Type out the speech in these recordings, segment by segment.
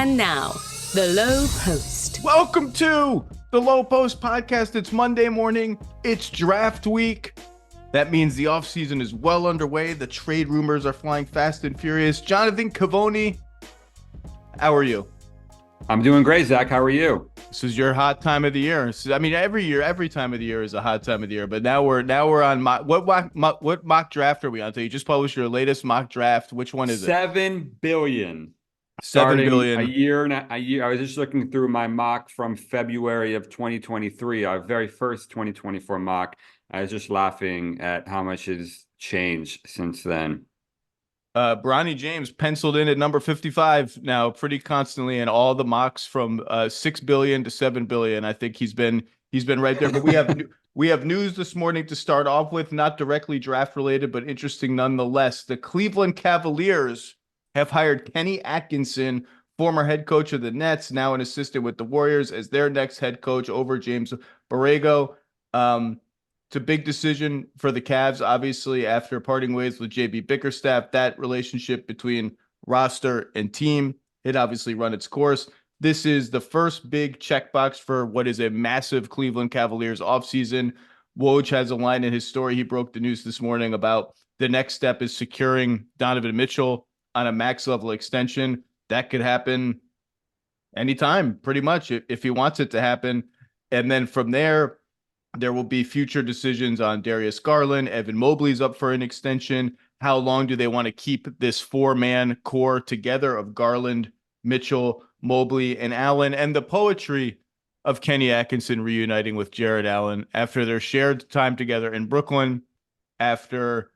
And now, the Lowe Post. Welcome to the Lowe Post podcast. It's Monday morning. It's draft week. That means the offseason is well underway. The trade rumors are flying fast and furious. Jonathan Givony, how are you? I'm doing great, Zach. How are you? This is your hot time of the year. I mean, every time of the year is a hot time of the year. But now we're on what mock draft are we on? So you just published your latest mock draft. Which one is it? 7 billion. 7 billion. A year. I was just looking through my mock from February of 2023, our very first 2024 mock. I was just laughing at how much has changed since then. Bronny James penciled in at number 55 now pretty constantly in all the mocks from 6 billion to 7 billion. I think he's been right there. But we have news this morning to start off with, not directly draft related, but interesting nonetheless. The Cleveland Cavaliers have hired Kenny Atkinson, former head coach of the Nets, now an assistant with the Warriors, as their next head coach over James Borrego. It's a big decision for the Cavs, obviously, after parting ways with JB Bickerstaff. That relationship between roster and team had obviously run its course. This is the first big checkbox for what is a massive Cleveland Cavaliers offseason. Woj has a line in his story. He broke the news this morning about the next step is securing Donovan Mitchell on a max level extension. That could happen anytime, pretty much, if he wants it to happen. And then from there will be future decisions on Darius Garland. Evan Mobley's up for an extension. How long do they want to keep this four-man core together of Garland, Mitchell, Mobley, and Allen? And the poetry of Kenny Atkinson reuniting with Jared Allen after their shared time together in Brooklyn, after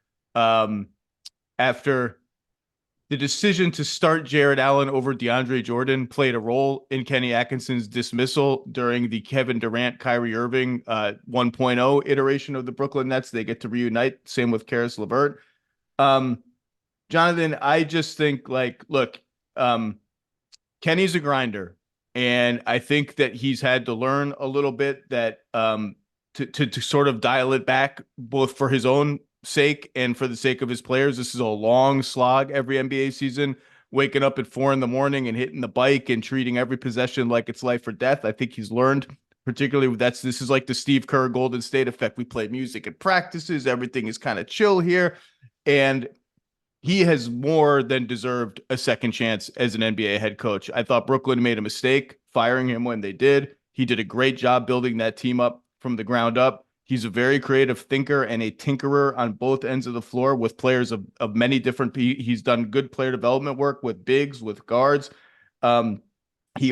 the decision to start Jared Allen over DeAndre Jordan played a role in Kenny Atkinson's dismissal during the Kevin Durant, Kyrie Irving 1.0 iteration of the Brooklyn Nets. They get to reunite. Same with Karis LeVert. Jonathan, I just think, look, Kenny's a grinder, and I think that he's had to learn a little bit that to sort of dial it back, both for his own sake and for the sake of his players. This is a long slog every NBA season, waking up at 4 a.m. and hitting the bike and treating every possession like it's life or death. I think he's learned, particularly this is like the Steve Kerr Golden State effect. We play music at practices. Everything is kind of chill here. And he has more than deserved a second chance as an NBA head coach. I thought Brooklyn made a mistake firing him when they did. He did a great job building that team up from the ground up. He's a very creative thinker and a tinkerer on both ends of the floor with players of many different. He's done good player development work with bigs, with guards. He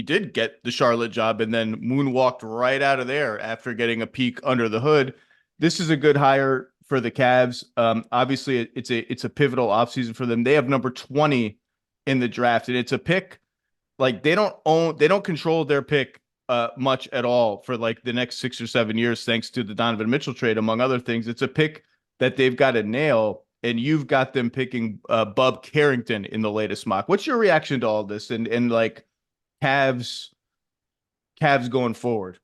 did get the Charlotte job and then moonwalked right out of there after getting a peek under the hood. This is a good hire for the Cavs. Obviously, it's a pivotal offseason for them. They have number 20 in the draft, and it's a pick. Like they don't control their pick much at all for like the next 6 or 7 years, thanks to the Donovan Mitchell trade, among other things. It's a pick that they've got to nail, and you've got them picking Bub Carrington in the latest mock. What's your reaction to all this and like Cavs going forward?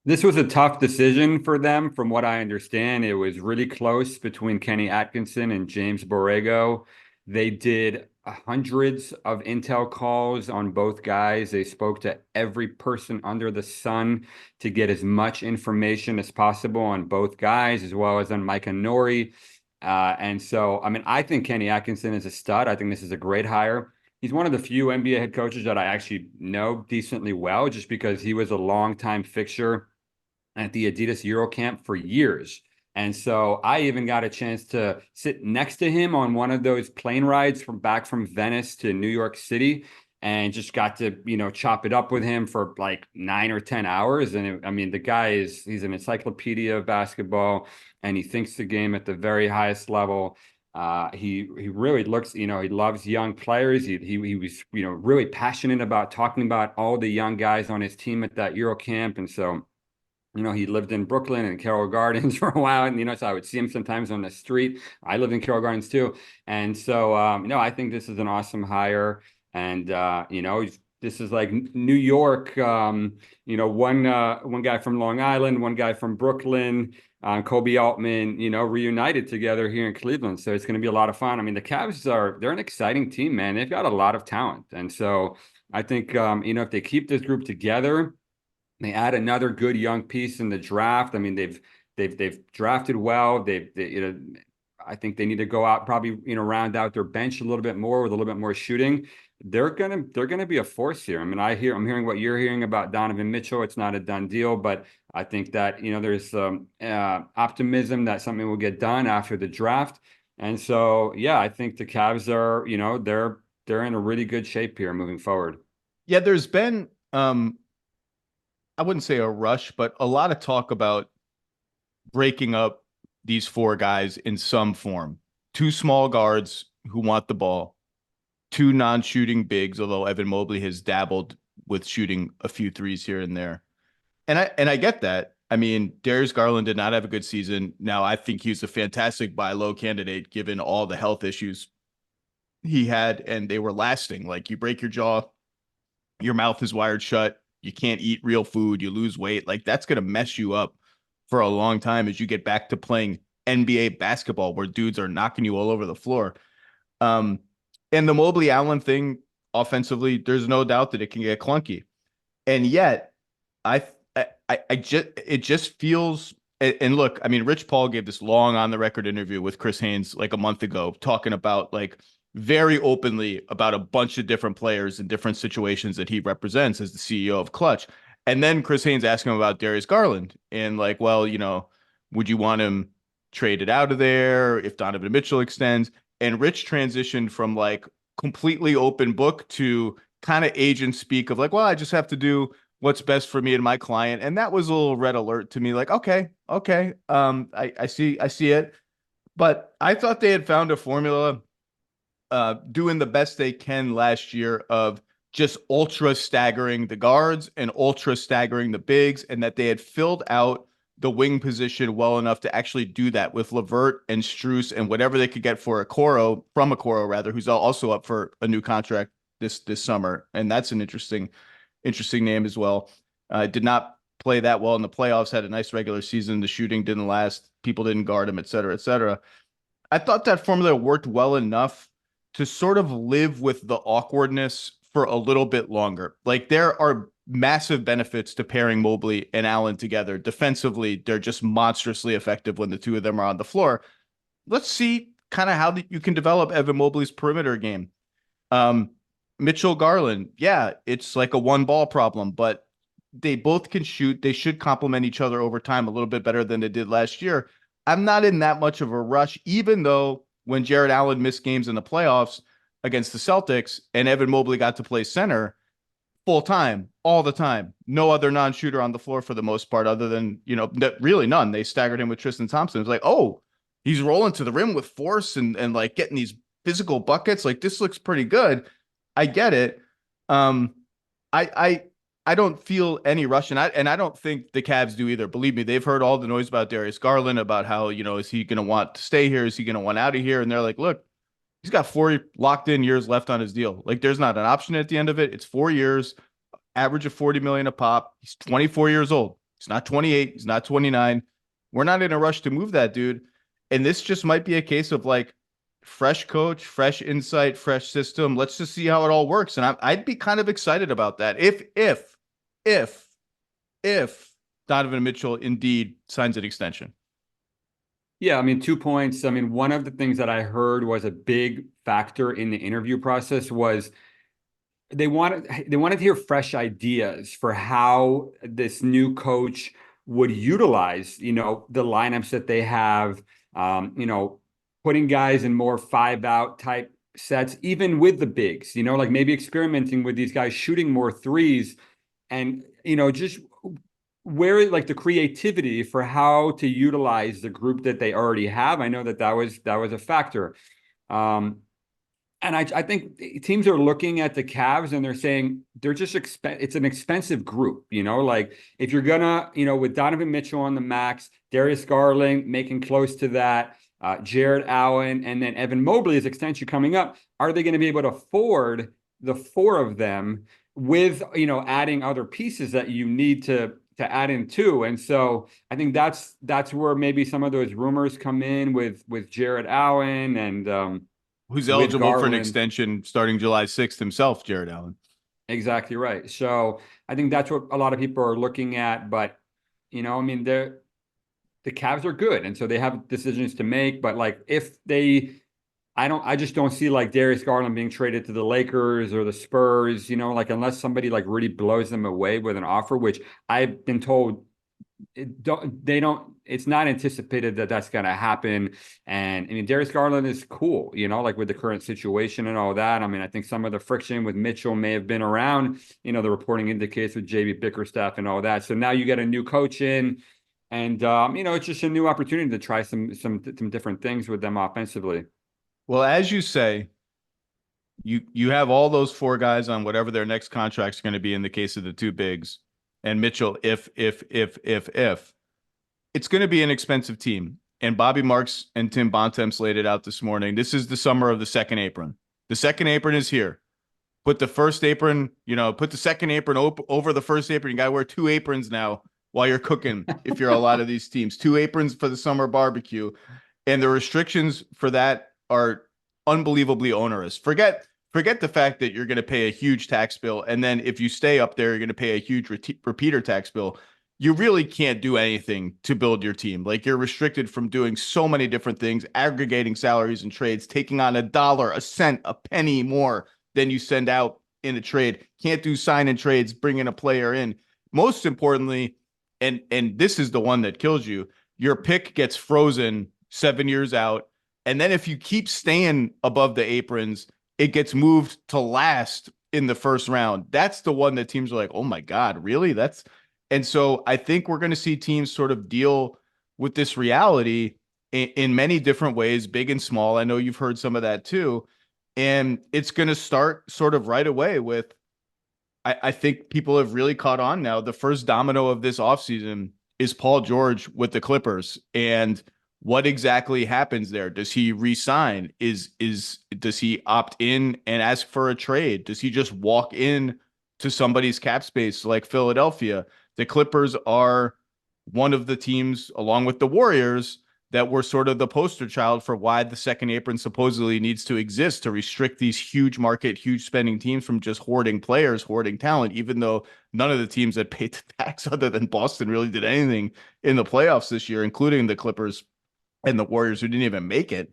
This was a tough decision for them. From what I understand, it was really close between Kenny Atkinson and James Borrego. They did hundreds of intel calls on both guys. They spoke to every person under the sun to get as much information as possible on both guys, as well as on Micah Nori. And so, I mean, I think Kenny Atkinson is a stud. I think this is a great hire. He's one of the few NBA head coaches that I actually know decently well, just because he was a longtime fixture at the Adidas Eurocamp for years. And so I even got a chance to sit next to him on one of those plane rides back from Venice to New York City, and just got to, chop it up with him for like 9 or 10 hours. And the guy he's an encyclopedia of basketball, and he thinks the game at the very highest level. He really looks, he loves young players. He was, really passionate about talking about all the young guys on his team at that Eurocamp. And so, he lived in Brooklyn and Carroll Gardens for a while, and, so I would see him sometimes on the street. I lived in Carroll Gardens too. And so, I think this is an awesome hire. And, he's This is like New York. One guy from Long Island, one guy from Brooklyn, Kobe Altman, reunited together here in Cleveland. So it's going to be a lot of fun. I mean, the Cavs they're an exciting team, man. They've got a lot of talent. And so I think, if they keep this group together, they add another good young piece in the draft. I mean, they've drafted well. I think they need to go out, probably, round out their bench a little bit more with a little bit more shooting. They're gonna be a force here. I mean, I'm hearing what you're hearing about Donovan Mitchell. It's not a done deal, but I think that there's optimism that something will get done after the draft. And so, yeah, I think the Cavs are, they're in a really good shape here moving forward. Yeah, there's been I wouldn't say a rush, but a lot of talk about breaking up these four guys in some form. Two small guards who want the ball, two non-shooting bigs, although Evan Mobley has dabbled with shooting a few threes here and there. And I get that. I mean, Darius Garland did not have a good season. Now, I think he's a fantastic buy low candidate given all the health issues he had, and they were lasting. Like, you break your jaw, your mouth is wired shut, you can't eat real food, you lose weight. Like, that's going to mess you up for a long time as you get back to playing NBA basketball where dudes are knocking you all over the floor. And the Mobley Allen thing offensively, there's no doubt that it can get clunky. And yet it just feels, and look, I mean, Rich Paul gave this long on the record interview with Chris Haynes like a month ago, talking about like very openly about a bunch of different players in different situations that he represents as the CEO of Clutch. And then Chris Haynes asked him about Darius Garland and like, well, would you want him traded out of there if Donovan Mitchell extends? And Rich transitioned from like completely open book to kind of agent speak of like, well, I just have to do what's best for me and my client. And that was a little red alert to me. Like, okay. I see it. But I thought they had found a formula doing the best they can last year of just ultra staggering the guards and ultra staggering the bigs, and that they had filled out the wing position well enough to actually do that with LeVert and Strus and whatever they could get for Okoro rather, who's also up for a new contract this summer. And that's an interesting name as well. Did not play that well in the playoffs, had a nice regular season. The shooting didn't last. People didn't guard him, et cetera, et cetera. I thought that formula worked well enough to sort of live with the awkwardness for a little bit longer. Like, there are massive benefits to pairing Mobley and Allen together. Defensively, they're just monstrously effective when the two of them are on the floor. Let's see kind of how you can develop Evan Mobley's perimeter game. Mitchell Garland, yeah, it's like a one ball problem, but they both can shoot. They should complement each other over time a little bit better than they did last year. I'm not in that much of a rush, even though when Jared Allen missed games in the playoffs against the Celtics and Evan Mobley got to play center full time, all the time, no other non-shooter on the floor for the most part, other than, really none. They staggered him with Tristan Thompson. It was like, oh, he's rolling to the rim with force and like getting these physical buckets. Like, this looks pretty good. I get it. I don't feel any rush, and I don't think the Cavs do either. Believe me, they've heard all the noise about Darius Garland, about how, is he going to want to stay here? Is he going to want out of here? And they're like, look, he's got 4 locked in years left on his deal. Like, there's not an option at the end of it. It's 4 years, average of $40 million a pop. He's 24 years old. He's not 28. He's not 29. We're not in a rush to move that dude. And this just might be a case of like, fresh coach, fresh insight, fresh system. Let's just see how it all works. And I'd be kind of excited about that if Donovan Mitchell indeed signs an extension. Yeah, I mean, 2 points. I mean, one of the things that I heard was a big factor in the interview process was they wanted to hear fresh ideas for how this new coach would utilize, the lineups that they have, putting guys in more 5-out type sets, even with the bigs, like maybe experimenting with these guys shooting more threes and, just where like the creativity for how to utilize the group that they already have. I know that was a factor. And I think teams are looking at the Cavs and they're saying they're just it's an expensive group, like if you're gonna, with Donovan Mitchell on the max, Darius Garland making close to that, Jared Allen, and then Evan Mobley's extension coming up, are they going to be able to afford the four of them with, adding other pieces that you need to add in too. And so I think that's where maybe some of those rumors come in with Jared Allen and who's with eligible for an Garland. extension starting July 6th himself, Jared Allen. Exactly right. So I think that's what a lot of people are looking at. But, I mean, the Cavs are good. And so they have decisions to make. But like I just don't see like Darius Garland being traded to the Lakers or the Spurs, like unless somebody like really blows them away with an offer, which I've been told it's not anticipated that that's going to happen. And I mean, Darius Garland is cool, like with the current situation and all that. I mean, I think some of the friction with Mitchell may have been around, the reporting indicates with JB Bickerstaff and all that. So now you get a new coach in and, it's just a new opportunity to try some different things with them offensively. Well, as you say, you have all those four guys on whatever their next contract's going to be in the case of the two bigs. And Mitchell, if it's going to be an expensive team. And Bobby Marks and Tim Bontemps laid it out this morning. This is the summer of the second apron. The second apron is here. Put the first apron, put the second apron over the first apron. You got to wear two aprons now while you're cooking. If you're a lot of these teams, two aprons for the summer barbecue. And the restrictions for that are unbelievably onerous. Forget the fact that you're going to pay a huge tax bill. And then if you stay up there, you're going to pay a huge repeater tax bill. You really can't do anything to build your team. Like you're restricted from doing so many different things, aggregating salaries and trades, taking on $1, a cent, a penny more than you send out in a trade. Can't do sign and trades, bringing a player in. Most importantly, and this is the one that kills you, your pick gets frozen 7 years out. And then if you keep staying above the aprons, it gets moved to last in the first round. That's the one that teams are like, oh my God, really? And so I think we're going to see teams sort of deal with this reality in many different ways, big and small. I know you've heard some of that too. And it's going to start sort of right away with, I think people have really caught on now. The first domino of this offseason is Paul George with the Clippers. And what exactly happens there? Does he resign? Does he opt in and ask for a trade? Does he just walk in to somebody's cap space like Philadelphia? The Clippers are one of the teams, along with the Warriors, that were sort of the poster child for why the second apron supposedly needs to exist to restrict these huge market, huge spending teams from just hoarding players, hoarding talent, even though none of the teams that paid the tax other than Boston really did anything in the playoffs this year, including the Clippers and the Warriors who didn't even make it.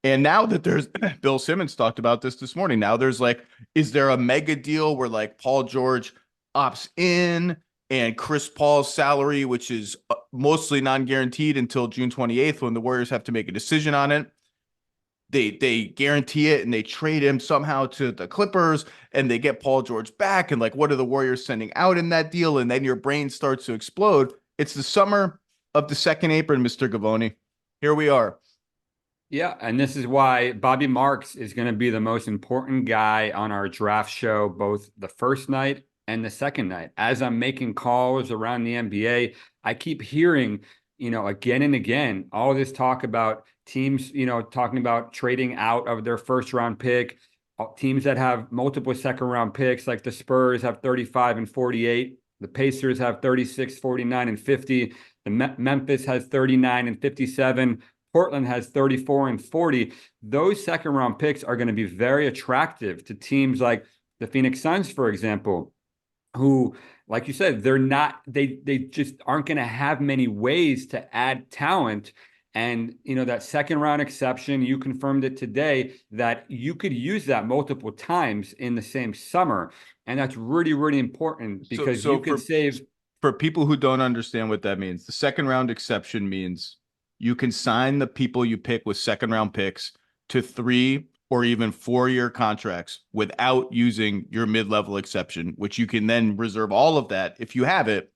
And now that there's Bill Simmons talked about this morning. Now there's like, is there a mega deal where like Paul George opts in and Chris Paul's salary, which is mostly non-guaranteed until June 28th when the Warriors have to make a decision on it. They guarantee it and they trade him somehow to the Clippers and they get Paul George back. And like, what are the Warriors sending out in that deal? And then your brain starts to explode. It's the summer of the second apron, Mr. Givony. Here we are. Yeah, and this is why Bobby Marks is going to be the most important guy on our draft show, both the first night and the second night. As I'm making calls around the NBA, I keep hearing, again and again, all this talk about teams, talking about trading out of their first round pick, teams that have multiple second round picks, like the Spurs have 35 and 48. The Pacers have 36, 49, and 50. The Memphis has 39 and 57. Portland has 34 and 40. Those second round picks are going to be very attractive to teams like the Phoenix Suns, for example, who, like you said, they just aren't going to have many ways to add talent. And, that second round exception, you confirmed it today, that you could use that multiple times in the same summer. And that's really, really important because you can save. For people who don't understand what that means, the second round exception means you can sign the people you pick with second round picks to 3 or even 4-year contracts without using your mid-level exception, which you can then reserve all of that if you have it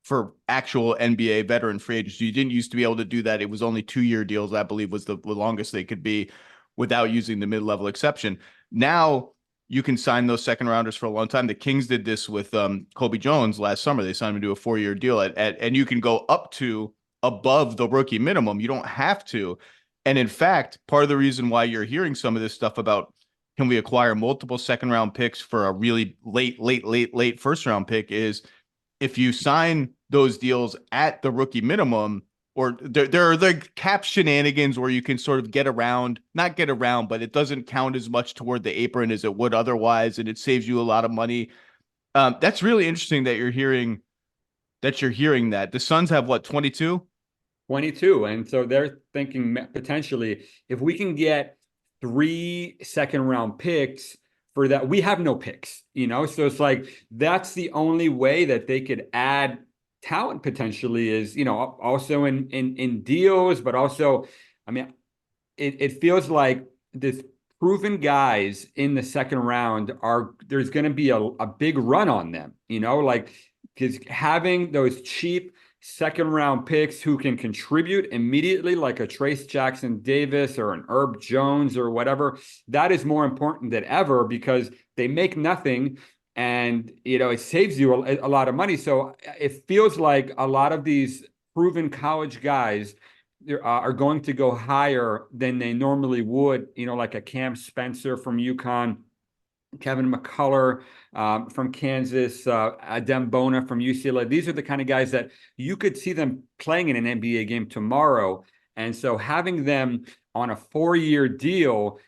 for actual NBA veteran free agents. You didn't used to be able to do that. It was only 2-year deals, I believe, was the longest they could be without using the mid-level exception. Now you can sign those second rounders for a long time. The Kings did this with Kobe Jones last summer. They signed him to a 4-year deal and you can go up to above the rookie minimum. You don't have to. And in fact, part of the reason why you're hearing some of this stuff about can we acquire multiple second round picks for a really late first round pick is if you sign those deals at the rookie minimum, or there are the cap shenanigans where you can sort of not get around, but it doesn't count as much toward the apron as it would otherwise, and it saves you a lot of money. That's really interesting that you're hearing that. The Suns have what, 22? 22. And so they're thinking potentially if we can get 3 second round picks for that, we have no picks, so it's like that's the only way that they could add talent potentially is, also in deals, but also, I mean, it feels like this proven guys in the second round there's going to be a big run on them, like because having those cheap second round picks who can contribute immediately, like a Trace Jackson Davis or an Herb Jones or whatever, that is more important than ever because they make nothing and, it saves you a lot of money. So it feels like a lot of these proven college guys are going to go higher than they normally would, like a Cam Spencer from UConn, Kevin McCullough from Kansas, Adem Bona from UCLA. These are the kind of guys that you could see them playing in an NBA game tomorrow. And so having them on a 4-year deal,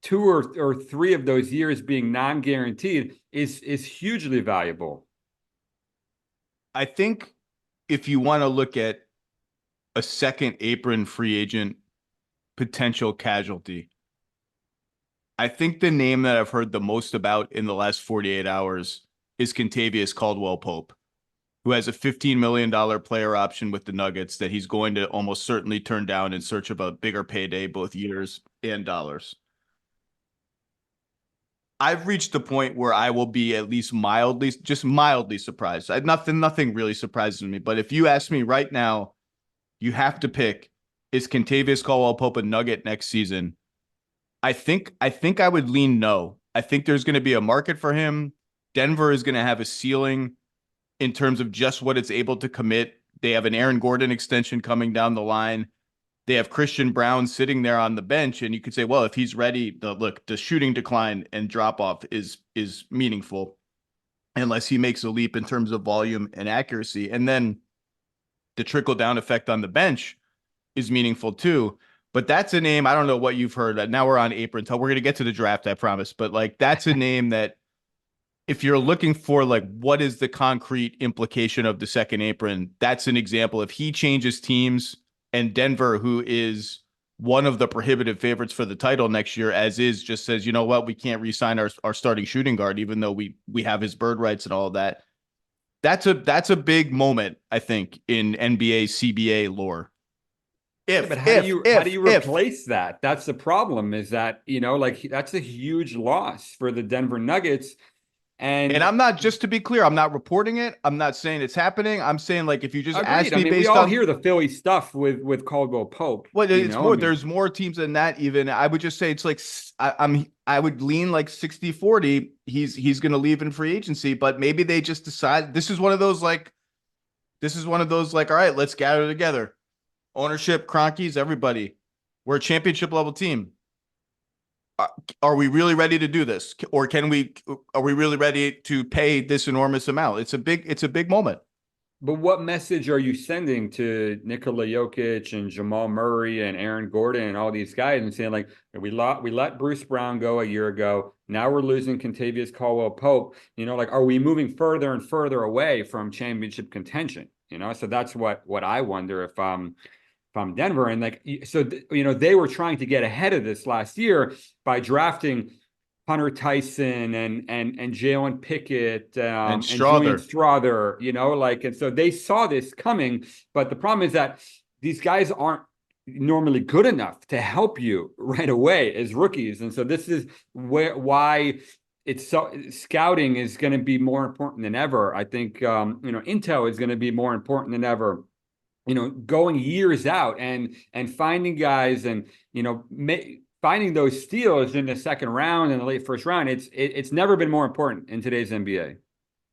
2 or 3 of those years being non-guaranteed is hugely valuable. I think if you want to look at a second apron free agent potential casualty, I think the name that I've heard the most about in the last 48 hours is Kentavious Caldwell-Pope, who has a $15 million player option with the Nuggets that he's going to almost certainly turn down in search of a bigger payday, both years and dollars. I've reached the point where I will be at least mildly surprised. Nothing really surprises me. But if you ask me right now, you have to pick, is Kentavious Caldwell-Pope a Nugget next season? I think I would lean no. I think there's going to be a market for him. Denver is going to have a ceiling in terms of just what it's able to commit. They have an Aaron Gordon extension coming down the line. They have Christian Brown sitting there on the bench, and you could say, well, if he's ready, the shooting decline and drop off is meaningful unless he makes a leap in terms of volume and accuracy. And then the trickle down effect on the bench is meaningful too. But that's a name, I don't know what you've heard. Now we're on apron. We're going to get to the draft, I promise. But like, that's a name that if you're looking for like, what is the concrete implication of the second apron? That's an example. If he changes teams and Denver, who is one of the prohibitive favorites for the title next year, as is, just says, you know what, we can't re-sign our starting shooting guard, even though we have his bird rights and all of that. That's a big moment, I think, in NBA CBA lore. But how do you replace that? That's the problem, is that, like, that's a huge loss for the Denver Nuggets. And I'm not, just to be clear, I'm not reporting it. I'm not saying it's happening. I'm saying, like, if you just ask me based on, we all hear the Philly stuff with Caldwell Pope. Well, it's more. There's more teams than that. Even I would just say it's like I would lean like 60-40. He's going to leave in free agency, but maybe they just decide this is one of those like, all right, let's gather together. Ownership, Cronkies, everybody. We're a championship level team. Are we really ready to do this? Or are we really ready to pay this enormous amount? It's a big moment. But what message are you sending to Nikola Jokic and Jamal Murray and Aaron Gordon and all these guys and saying, like, we let Bruce Brown go a year ago. Now we're losing Kentavious Caldwell-Pope. Like, are we moving further and further away from championship contention? So that's what I wonder if I'm Denver. And like, so, they were trying to get ahead of this last year by drafting Hunter Tyson and Jalen Pickett and Julian Strawther, and so they saw this coming. But the problem is that these guys aren't normally good enough to help you right away as rookies. And so this is why scouting is going to be more important than ever. I think, intel is going to be more important than ever. Going years out and finding guys and, finding those steals in the second round and the late first round. It's never been more important in today's NBA.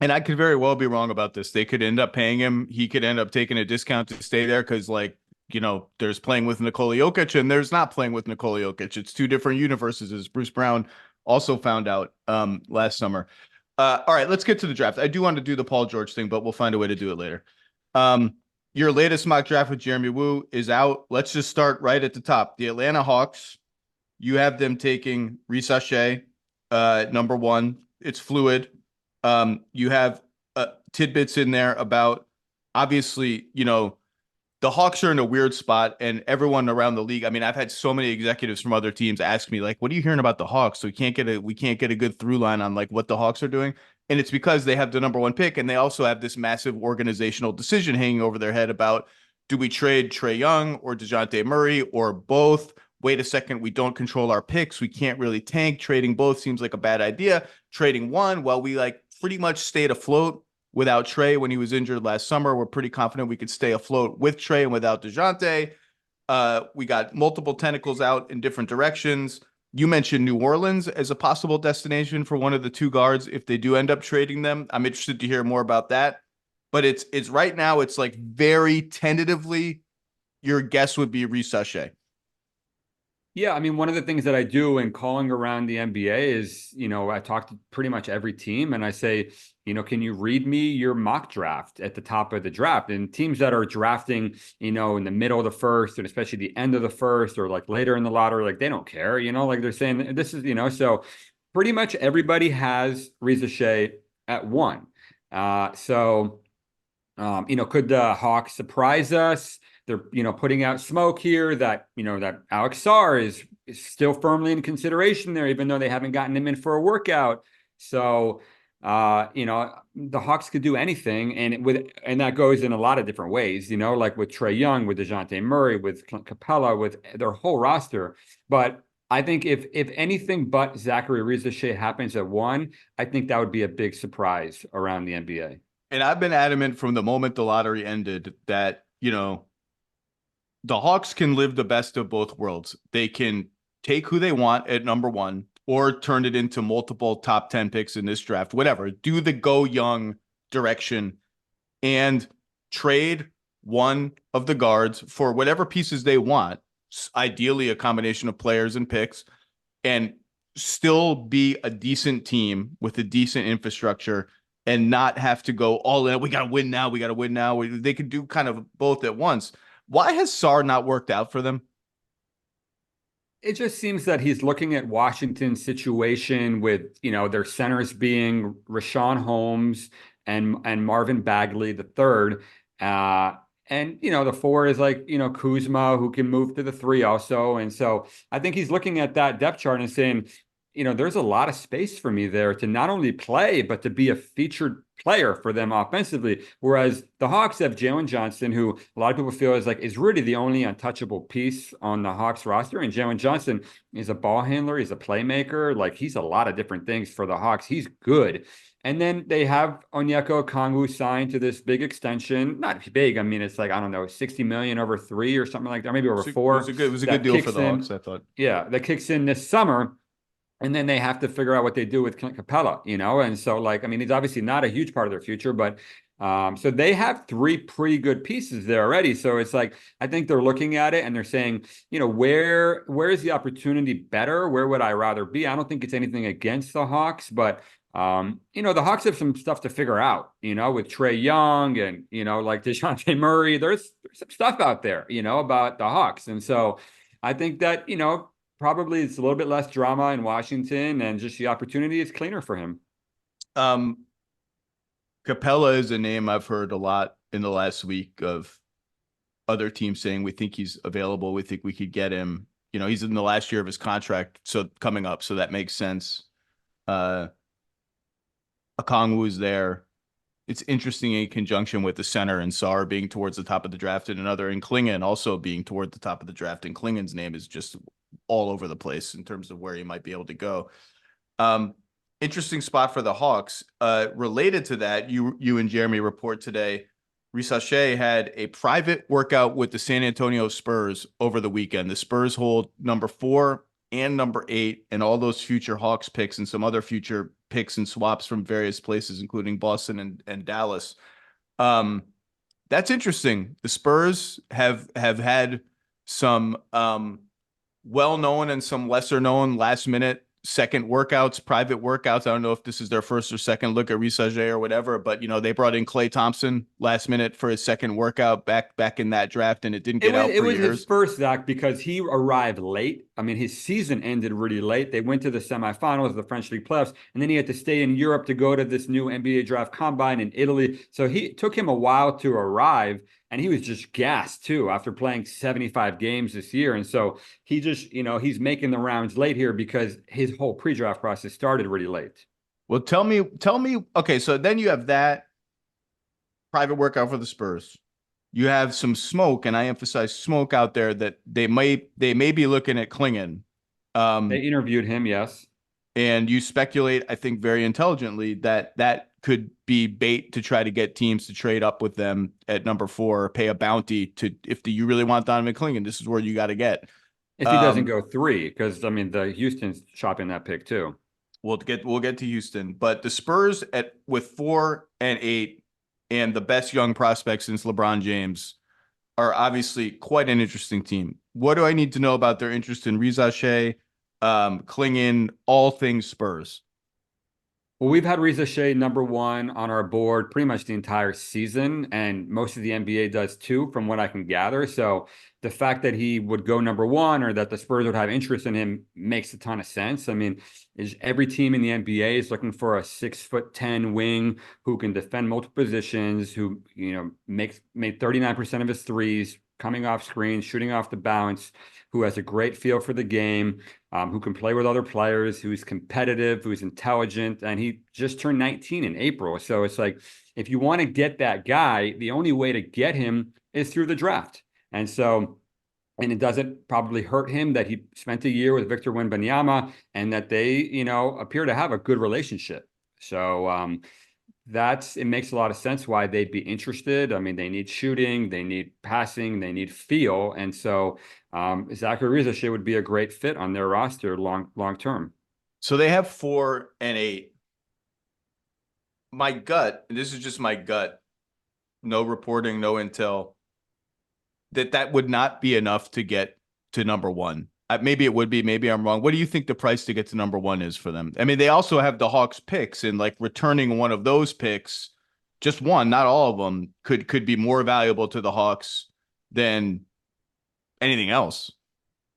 And I could very well be wrong about this. They could end up paying him. He could end up taking a discount to stay there because, like, there's playing with Nikola Jokic and there's not playing with Nikola Jokic. It's two different universes, as Bruce Brown Also found out last summer. All right, let's get to the draft. I do want to do the Paul George thing, but we'll find a way to do it later. Your latest mock draft with Jeremy Woo is out. Let's just start right at the top. The Atlanta Hawks, you have them taking Reed Sheppard, number 1. It's fluid. You have tidbits in there about, obviously, the Hawks are in a weird spot, and everyone around the league. I mean, I've had so many executives from other teams ask me, like, "What are you hearing about the Hawks?" So we can't get a good through line on like what the Hawks are doing, and it's because they have the number 1 pick, and they also have this massive organizational decision hanging over their head about, do we trade Trae Young or DeJounte Murray or both? Wait a second, we don't control our picks. We can't really tank. Trading both seems like a bad idea. Trading one, well, we like pretty much stayed afloat without Trae when he was injured last summer. We're pretty confident we could stay afloat with Trae and without DeJounte. We got multiple tentacles out in different directions. You mentioned New Orleans as a possible destination for one of the 2 guards if they do end up trading them. I'm interested to hear more about that. But it's right now, it's like very tentatively, your guess would be Reed Sheppard. Yeah, I mean, one of the things that I do in calling around the NBA is, I talk to pretty much every team and I say, can you read me your mock draft at the top of the draft? And teams that are drafting, in the middle of the first, and especially the end of the first, or like later in the lottery, like they don't care, like they're saying this is, so pretty much everybody has Reed Sheppard at 1. Could the Hawks surprise us? They're, putting out smoke here that, that Alex Sarr is still firmly in consideration there, even though they haven't gotten him in for a workout. So, the Hawks could do anything. And that goes in a lot of different ways, like with Trae Young, with DeJounte Murray, with Capella, with their whole roster. But I think if anything but Zachary Reed Sheppard happens at 1, I think that would be a big surprise around the NBA. And I've been adamant from the moment the lottery ended that, the Hawks can live the best of both worlds. They can take who they want at number 1 or turn it into multiple top 10 picks in this draft, whatever. Do the go young direction and trade one of the guards for whatever pieces they want, ideally a combination of players and picks, and still be a decent team with a decent infrastructure and not have to go all in. We got to win now. We got to win now. They could do kind of both at once. Why has Sarr not worked out for them? It just seems that he's looking at Washington's situation with, their centers being Rashawn Holmes and Marvin Bagley the third. And, the 4 is like, Kuzma, who can move to the 3 also. And so I think he's looking at that depth chart and saying, there's a lot of space for me there to not only play, but to be a featured player for them offensively. Whereas the Hawks have Jalen Johnson, who a lot of people feel is really the only untouchable piece on the Hawks roster. And Jalen Johnson is a ball handler. He's a playmaker. Like, he's a lot of different things for the Hawks. He's good. And then they have Onyeka Okongwu signed to this big extension. Not big. I mean, it's like, I don't know, $60 million over 3 or something like that. Maybe over 4. It was a good deal for the Hawks, I thought. Yeah, that kicks in this summer. And then they have to figure out what they do with Capella, and so he's obviously not a huge part of their future, but so they have 3 pretty good pieces there already. So it's like, I think they're looking at it and they're saying, where is the opportunity better? Where would I rather be? I don't think it's anything against the Hawks, but the Hawks have some stuff to figure out, with Trae Young and, like DeJounte Murray. There's some stuff out there, about the Hawks. And so I think that, probably it's a little bit less drama in Washington, and just the opportunity is cleaner for him. Capella is a name I've heard a lot in the last week of other teams saying, we think he's available. We think we could get him. He's in the last year of his contract, so coming up. So that makes sense. Okongwu's there. It's interesting in conjunction with the center and Sarr being towards the top of the draft, and another in Clingan also being toward the top of the draft. And Clingan's name is just all over the place in terms of where he might be able to go. Interesting spot for the Hawks. Related to that, you and Jeremy report today, Reed Sheppard had a private workout with the San Antonio Spurs over the weekend. The Spurs hold number 4 and number 8 and all those future Hawks picks and some other future picks and swaps from various places, including Boston and Dallas. That's interesting. The Spurs have had some well-known and some lesser-known last-minute second workouts, private workouts. I don't know if this is their first or second look at Risage or whatever, but they brought in Klay Thompson last minute for his second workout back in that draft, and it didn't get out for It was years. his first, Zach, because he arrived late. I mean, his season ended really late. They went to the semifinals of the French League playoffs, and then he had to stay in Europe to go to this new NBA draft combine in Italy. So it took him a while to arrive, and he was just gassed too after playing 75 games this year. And so he just, he's making the rounds late here because his whole pre-draft process started really late. Well, tell me. Okay, so then you have that private workout for the Spurs. You have some smoke, and I emphasize smoke out there that they may be looking at Clingan. They interviewed him, yes. And you speculate, I think very intelligently, that could be bait to try to get teams to trade up with them at number 4 or pay a bounty to, if you really want Donovan Clingan, this is where you got to get. If he doesn't go 3, because, I mean, the Houston's shopping that pick too. We'll get to Houston, but the Spurs with 4 and 8 and the best young prospects since LeBron James are obviously quite an interesting team. What do I need to know about their interest in Risage, Clingan, all things Spurs? Well, we've had Risage number 1 on our board pretty much the entire season, and most of the NBA does too, from what I can gather. So the fact that he would go number 1 or that the Spurs would have interest in him makes a ton of sense. I mean, every team in the NBA is looking for a 6'10" wing who can defend multiple positions, who made 39% of his threes coming off screens, shooting off the bounce, who has a great feel for the game, who can play with other players, who's competitive, who's intelligent, and he just turned 19 in April. So it's like, if you want to get that guy, the only way to get him is through the draft. And it doesn't probably hurt him that he spent a year with Victor Wembanyama and that they, appear to have a good relationship. So it makes a lot of sense why they'd be interested. I mean, they need shooting, they need passing, they need feel. And so Zachary Risage would be a great fit on their roster long term. So they have 4 and 8. My gut, and this is just my gut, no reporting, no intel, that would not be enough to get to number 1. Maybe it would be. Maybe I'm wrong. What do you think the price to get to number 1 is for them? I mean, they also have the Hawks picks, and like returning one of those picks, just one, not all of them, could be more valuable to the Hawks than anything else.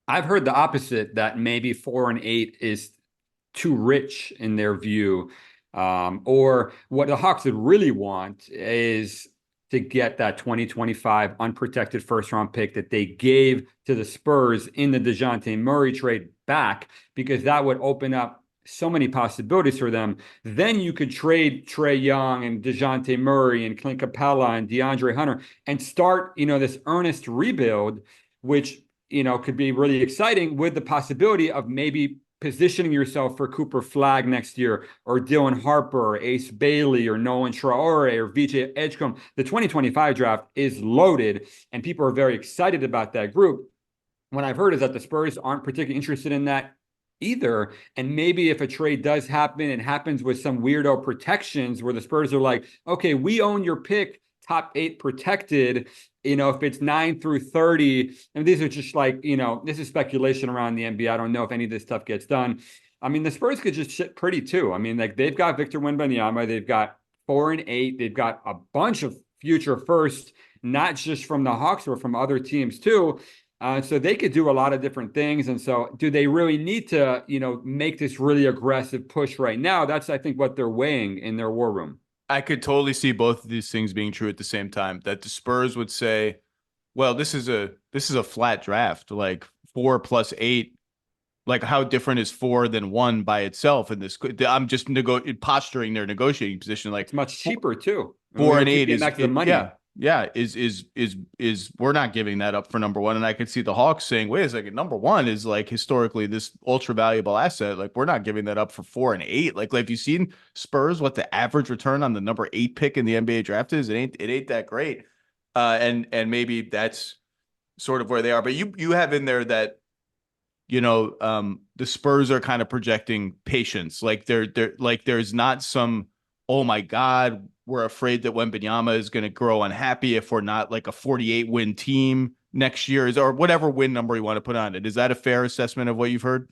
I've heard the opposite, that maybe 4 and 8 is too rich in their view. Or what the Hawks would really want is to get that 2025 unprotected first-round pick that they gave to the Spurs in the DeJounte Murray trade back, because that would open up so many possibilities for them. Then you could trade Trae Young and DeJounte Murray and Clint Capella and DeAndre Hunter and start, this earnest rebuild, which, could be really exciting, with the possibility of maybe positioning yourself for Cooper Flagg next year, or Dylan Harper, or Ace Bailey, or Nolan Traore, or VJ Edgecombe. The 2025 draft is loaded, and people are very excited about that group. What I've heard is that the Spurs aren't particularly interested in that either. And maybe if a trade does happen, it happens with some weirdo protections where the Spurs are like, okay, we own your pick, top 8 protected, if it's 9 through 30, and these are just like, this is speculation around the NBA. I don't know if any of this stuff gets done. I mean, the Spurs could just sit pretty too. I mean, like, they've got Victor Wembanyama, they've got 4 and 8, they've got a bunch of future firsts, not just from the Hawks, but from other teams too. So they could do a lot of different things. And so do they really need to, make this really aggressive push right now? That's, I think, what they're weighing in their war room. I could totally see both of these things being true at the same time, that the Spurs would say, well, this is a flat draft, like 4 plus 8. Like, how different is 4 than 1 by itself in this? I'm just posturing their negotiating position. Like, it's much cheaper too. 4 and 8 is back to the money. Yeah, is we're not giving that up for number 1. And I could see the Hawks saying, wait a second, number 1 is like historically this ultra valuable asset. Like, we're not giving that up for 4 and 8. Like, have you seen Spurs, what the average return on the number 8 pick in the NBA draft is? It ain't that great. And maybe that's sort of where they are. But you have in there that, the Spurs are kind of projecting patience. Like, they're like, there's not some, oh my God, we're afraid that Wembanyama is going to grow unhappy if we're not like a 48 win team next year, or whatever win number you want to put on it. Is that a fair assessment of what you've heard?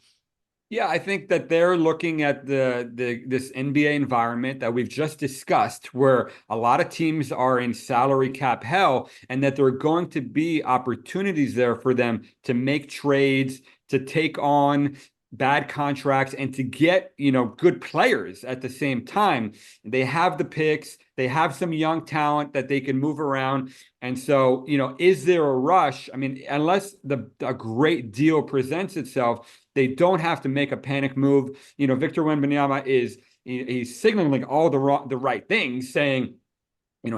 Yeah, I think that they're looking at this NBA environment that we've just discussed, where a lot of teams are in salary cap hell, and that there are going to be opportunities there for them to make trades, to take on bad contracts, and to get, good players at the same time. They have the picks, they have some young talent that they can move around. And so, is there a rush? I mean, unless a great deal presents itself, they don't have to make a panic move. Victor Wembanyama he's signaling all the right things, saying,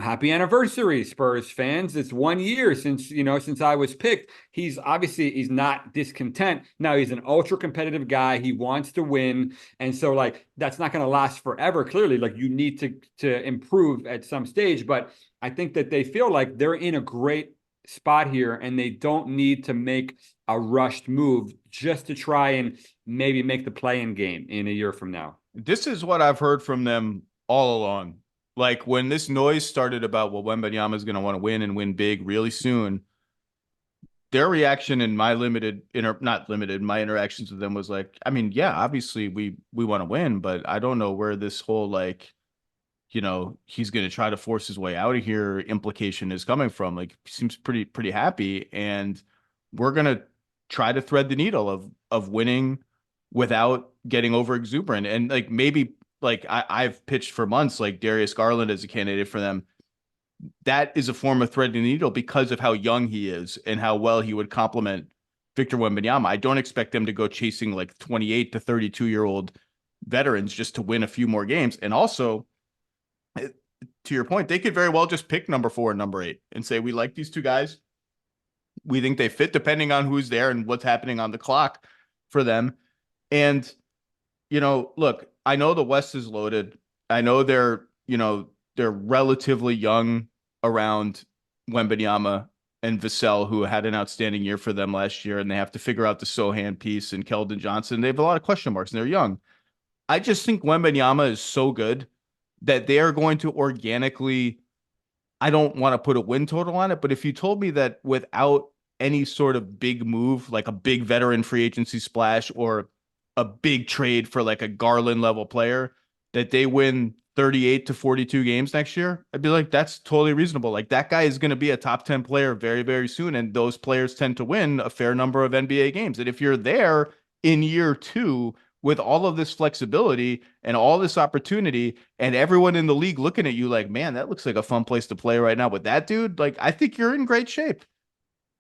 happy anniversary, Spurs fans. It's 1 year since I was picked. He's not discontent. Now he's an ultra competitive guy. He wants to win. And so that's not going to last forever. Clearly, you need to improve at some stage, but I think that they feel like they're in a great spot here and they don't need to make a rushed move just to try and maybe make the play-in game in a year from now. This is what I've heard from them all along. Like when this noise started about, well, Wembanyama is going to want to win and win big really soon, their reaction in my my interactions with them was like, I mean, yeah, obviously we want to win, but I don't know where this whole he's going to try to force his way out of here implication is coming from. Like, he seems pretty happy, and we're going to try to thread the needle of winning without getting over exuberant. And maybe I've pitched for months, Darius Garland as a candidate for them. That is a form of threading the needle because of how young he is and how well he would complement Victor Wembanyama. I don't expect them to go chasing 28 to 32-year-old veterans just to win a few more games. And also, to your point, they could very well just pick number 4 and number 8 and say, we like these two guys. We think they fit depending on who's there and what's happening on the clock for them. And, look, I know the West is loaded. I know they're relatively young around Wembanyama and Vassell, who had an outstanding year for them last year, and they have to figure out the Sohan piece and Keldon Johnson. They have a lot of question marks, and they're young. I just think Wembanyama is so good that they are going to organically, I don't want to put a win total on it, but if you told me that without any sort of big move, like a big veteran free agency splash or a big trade for a Garland level player, that they win 38 to 42 games next year, I'd be like, that's totally reasonable. That guy is going to be a top 10 player very, very soon. And those players tend to win a fair number of NBA games. And if you're there in year 2 with all of this flexibility and all this opportunity and everyone in the league looking at you like, man, that looks like a fun place to play right now with that dude, I think you're in great shape.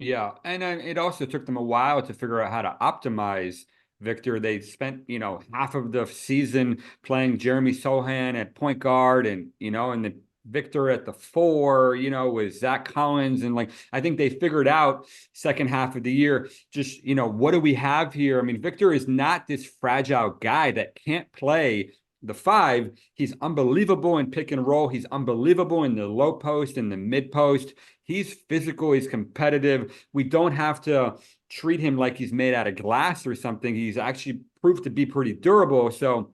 Yeah. And it also took them a while to figure out how to optimize Victor. They spent, half of the season playing Jeremy Sohan at point guard and the Victor at the 4, with Zach Collins. And I think they figured out second half of the year, just, what do we have here? I mean, Victor is not this fragile guy that can't play the 5. He's unbelievable in pick and roll. He's unbelievable in the low post and the mid post. He's physical. He's competitive. We don't have to treat him like he's made out of glass or something. He's actually proved to be pretty durable. So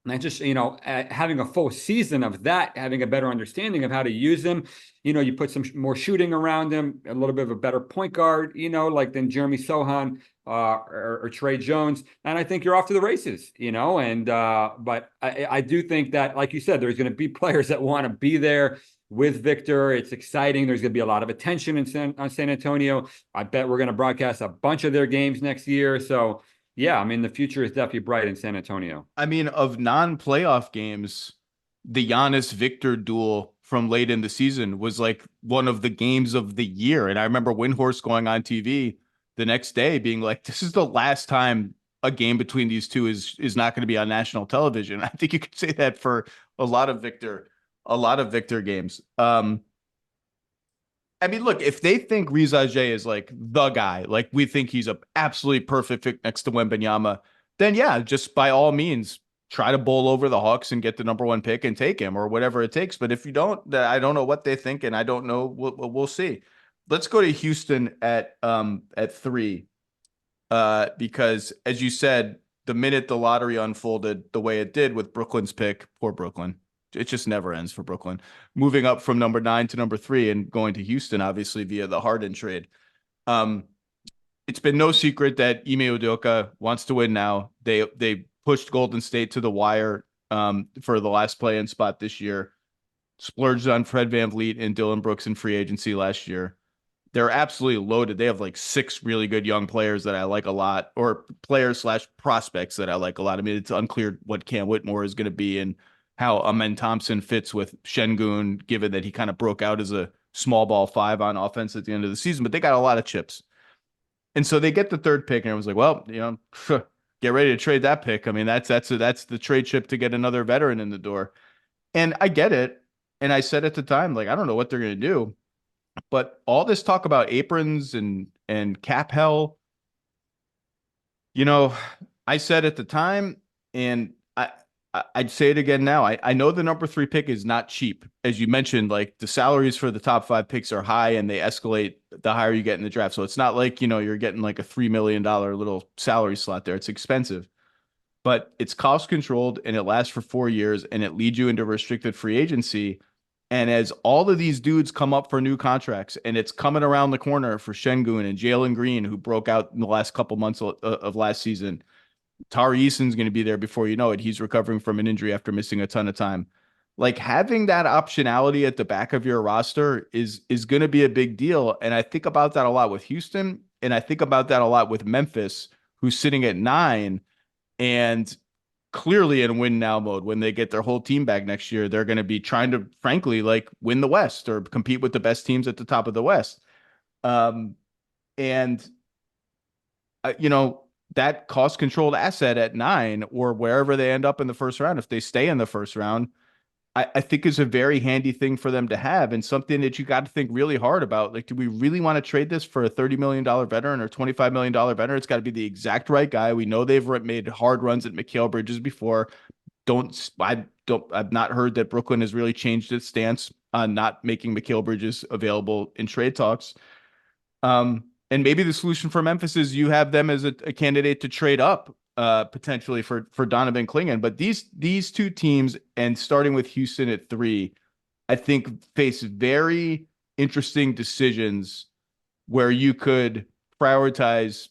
I just, having a full season of that, having a better understanding of how to use him, you put some more shooting around him, a little bit of a better point guard, than Jeremy Sohan or Trey Jones. And I think you're off to the races, but I do think that, like you said, there's going to be players that want to be there with Victor. It's exciting. There's going to be a lot of attention on San Antonio. I bet we're going to broadcast a bunch of their games next year. So, yeah, I mean, the future is definitely bright in San Antonio. I mean, of non-playoff games, the Giannis Victor duel from late in the season was one of the games of the year. And I remember Windhorst going on TV the next day being like, this is the last time a game between these two is not going to be on national television. I think you could say that for a lot of Victor games. I mean, look, if they think Riz Ahmed is the guy, we think he's a absolutely perfect fit next to Wembanyama, then yeah, just by all means, try to bowl over the Hawks and get the number 1 pick and take him or whatever it takes. But if you don't, I don't know what they think, and I don't know. We'll see. Let's go to Houston at 3, because as you said, the minute the lottery unfolded the way it did with Brooklyn's pick, poor Brooklyn. It just never ends for Brooklyn. Moving up from number 9 to number 3 and going to Houston, obviously via the Harden trade. it's been no secret that Ime Udoka wants to win now. They pushed Golden State to the wire for the last play-in spot this year. Splurged on Fred VanVleet and Dylan Brooks in free agency last year. They're absolutely loaded. They have like 6 really good young players that I like a lot, or players / prospects that I like a lot. I mean, it's unclear what Cam Whitmore is going to be and how Amen Thompson fits with Şengün, given that he kind of broke out as a small ball 5 on offense at the end of the season, but they got a lot of chips. And so they get the 3rd pick, and I was like, well, get ready to trade that pick. I mean, that's the trade chip to get another veteran in the door. And I get it. And I said at the time, like, I don't know what they're going to do, but all this talk about aprons and cap hell, I said at the time, and I'd say it again now. I know the number 3 pick is not cheap. As you mentioned, like the salaries for the top 5 picks are high and they escalate the higher you get in the draft. So it's not like, you're getting like a $3 million little salary slot there. It's expensive, but it's cost controlled and it lasts for 4 years and it leads you into restricted free agency. And as all of these dudes come up for new contracts, and it's coming around the corner for Şengün and Jalen Green, who broke out in the last couple months of last season, Tari Eason's going to be there before you know it. He's recovering from an injury after missing a ton of time. Like, having that optionality at the back of your roster is going to be a big deal. And I think about that a lot with Houston, and I think about that a lot with Memphis, who's sitting at 9 and clearly in win now mode. When they get their whole team back next year, they're going to be trying to, frankly, like, win the West or compete with the best teams at the top of the West. That cost controlled asset at 9 or wherever they end up in the first round, if they stay in the first round, I think is a very handy thing for them to have, and something that you got to think really hard about. Like, do we really want to trade this for a $30 million veteran or $25 million veteran? It's got to be the exact right guy. We know they've made hard runs at Mikal Bridges before. I've not heard that Brooklyn has really changed its stance on not making Mikal Bridges available in trade talks. And maybe the solution for Memphis is you have them as a candidate to trade up potentially for Donovan Clingan. But these 2 teams, and starting with Houston at 3, I think face very interesting decisions where you could prioritize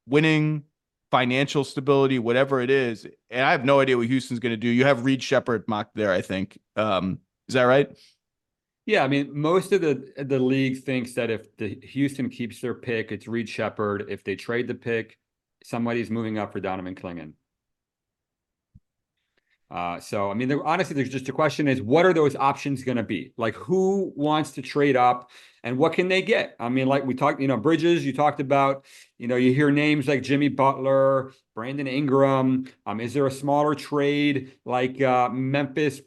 winning, financial stability, whatever it is. And I have no idea what Houston's going to do. You have Reed Sheppard mocked there, I think. Is that right? Yeah, I mean, most of the league thinks that if the Houston keeps their pick, it's Reed Sheppard. If they trade the pick, somebody's moving up for Donovan Clingan. So, I mean, honestly, there's just a question is, what are those options going to be? Like, who wants to trade up and what can they get? I mean, like we talked, Bridges, you talked about, you hear names like Jimmy Butler, Brandon Ingram. Is there a smaller trade like Memphis,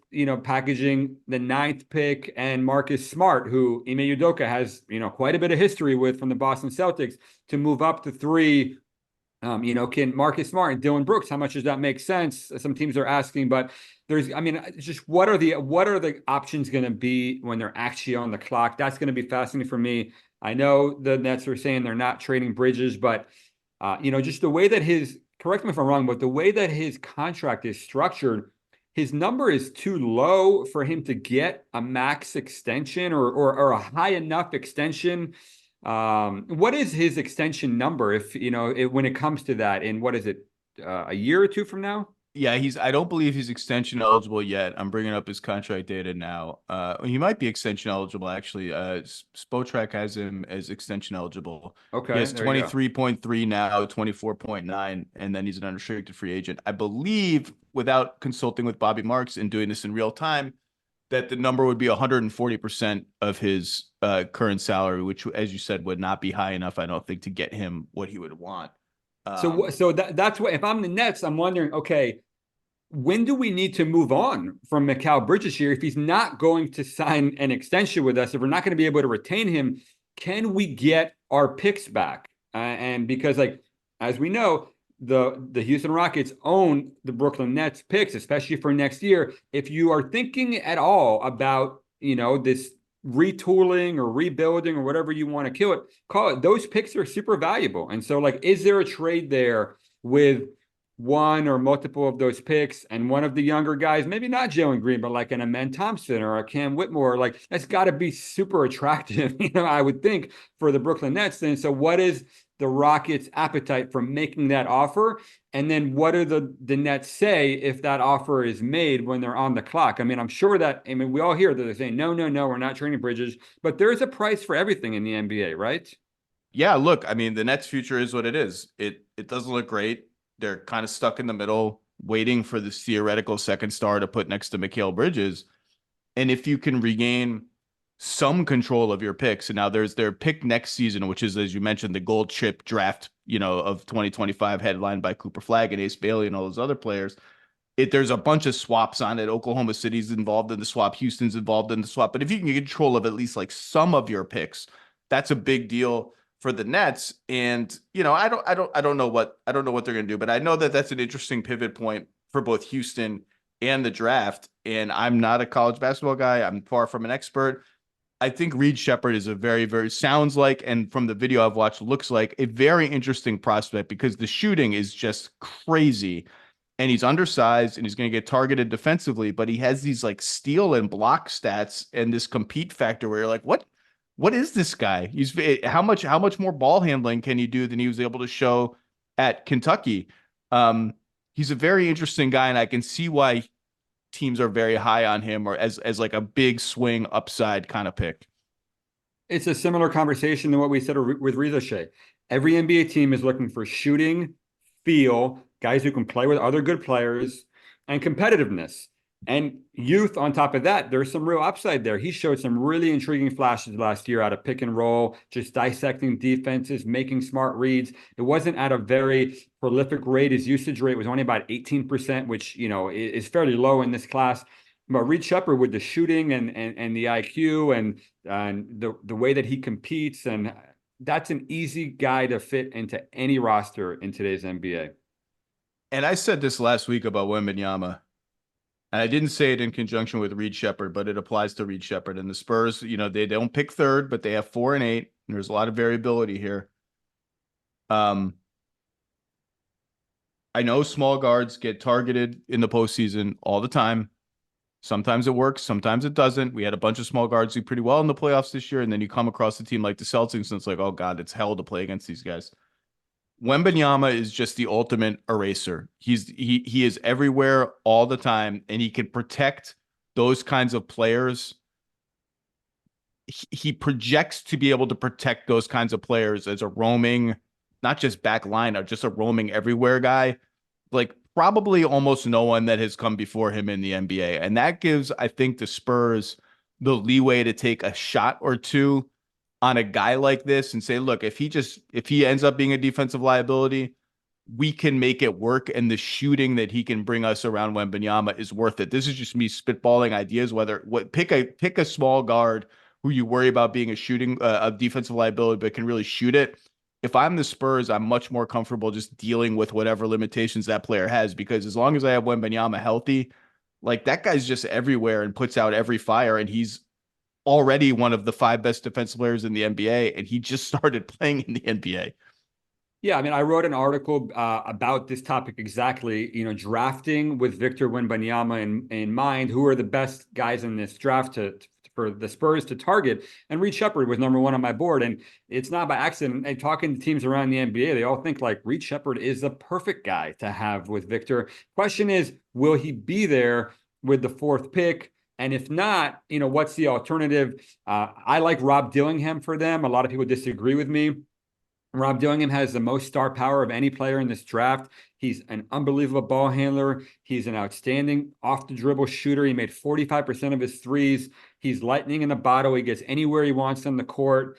packaging the 9th pick and Marcus Smart, who Ime Udoka has, quite a bit of history with from the Boston Celtics, to move up to 3? Can Marcus Smart and Dylan Brooks, how much does that make sense? Some teams are asking, but just what are the options going to be when they're actually on the clock? That's going to be fascinating for me. I know the Nets are saying they're not trading Bridges, but just the way that correct me if I'm wrong, but the way that his contract is structured, his number is too low for him to get a max extension or a high enough extension. What is his extension number when it comes to that, in what is it, a year or 2 from now? Yeah, I don't believe he's extension eligible yet. I'm bringing up his contract data now. He might be extension eligible, actually. Spotrac has him as extension eligible. Okay. He has 23.3 now, 24.9, and then he's an unrestricted free agent. I believe, without consulting with Bobby Marks and doing this in real time, that the number would be 140% of his current salary, which, as you said, would not be high enough, I don't think, to get him what he would want. So that's what, if I'm the Nets, I'm wondering, okay, when do we need to move on from Mikal Bridges here? If he's not going to sign an extension with us, if we're not going to be able to retain him, can we get our picks back? And because, like, as we know, the Houston Rockets own the Brooklyn Nets picks, especially for next year. If you are thinking at all about, this retooling or rebuilding or whatever you want to call it, those picks are super valuable. And so, like, is there a trade there with one or multiple of those picks, and one of the younger guys, maybe not Jalen Green, but like an Amen Thompson or a Cam Whitmore, like that's got to be super attractive, I would think, for the Brooklyn Nets. And so what is the Rockets' appetite for making that offer? And then what do the Nets say if that offer is made when they're on the clock? I mean, I'm sure that, we all hear that they're saying, no, we're not trading Bridges, but there's a price for everything in the NBA, right? Yeah, look, I mean, the Nets' future is what it is. It doesn't look great. They're kind of stuck in the middle, waiting for this theoretical second star to put next to Mikal Bridges. And if you can regain some control of your picks, and now there's their pick next season, which is, as you mentioned, the gold chip draft, of 2025, headlined by Cooper Flagg and Ace Bailey and all those other players. There's a bunch of swaps on it. Oklahoma City's involved in the swap. Houston's involved in the swap. But if you can get control of at least like some of your picks, that's a big deal for the Nets. And, I don't know what they're going to do, but I know that that's an interesting pivot point for both Houston and the draft. And I'm not a college basketball guy. I'm far from an expert. I think Reed Sheppard is a very, very, sounds like, and from the video I've watched, looks like a very interesting prospect because the shooting is just crazy. And he's undersized and he's going to get targeted defensively, but he has these like steal and block stats and this compete factor where you're like, what is this guy? He's how much more ball handling can he do than he was able to show at Kentucky? He's a very interesting guy, and I can see why teams are very high on him, or as like a big swing upside kind of pick. It's a similar conversation to what we said with Reza Shea. Every NBA team is looking for shooting, feel, guys who can play with other good players, and competitiveness. And youth on top of that, there's some real upside there. He showed some really intriguing flashes last year out of pick and roll, just dissecting defenses, making smart reads. It wasn't at a very prolific rate. His usage rate was only about 18%, which, is fairly low in this class. But Reed Sheppard with the shooting and the IQ and the way that he competes, and that's an easy guy to fit into any roster in today's NBA. And I said this last week about Wembanyama. And I didn't say it in conjunction with Reed Sheppard, but it applies to Reed Sheppard. And the Spurs, they don't pick third, but they have 4 and 8. And there's a lot of variability here. I know small guards get targeted in the postseason all the time. Sometimes it works, sometimes it doesn't. We had a bunch of small guards do pretty well in the playoffs this year, and then you come across a team like the Celtics, and it's like, oh God, it's hell to play against these guys. Wembanyama is just the ultimate eraser. He is everywhere all the time, and he can protect those kinds of players. He projects to be able to protect those kinds of players as a roaming, not just back line, or just a roaming everywhere guy. Like probably almost no one that has come before him in the NBA. And that gives, I think, the Spurs the leeway to take a shot or two on a guy like this and say, look, if he ends up being a defensive liability, we can make it work. And the shooting that he can bring us around Wembanyama is worth it. This is just me spitballing ideas, pick a small guard who you worry about being a defensive liability, but can really shoot it. If I'm the Spurs, I'm much more comfortable just dealing with whatever limitations that player has, because as long as I have Wembanyama healthy, like that guy's just everywhere and puts out every fire, and he's already one of the 5 best defensive players in the NBA, and he just started playing in the NBA. Yeah, I wrote an article about this topic exactly, drafting with Victor Wembanyama in mind. Who are the best guys in this draft for the Spurs to target? And Reed Sheppard was number 1 on my board. And it's not by accident. And talking to teams around the NBA, they all think like Reed Sheppard is the perfect guy to have with Victor. Question is, will he be there with the 4th pick? And if not, what's the alternative? I like Rob Dillingham for them. A lot of people disagree with me. Rob Dillingham has the most star power of any player in this draft. He's an unbelievable ball handler. He's an outstanding off-the-dribble shooter. He made 45% of his threes. He's lightning in the bottle. He gets anywhere he wants on the court.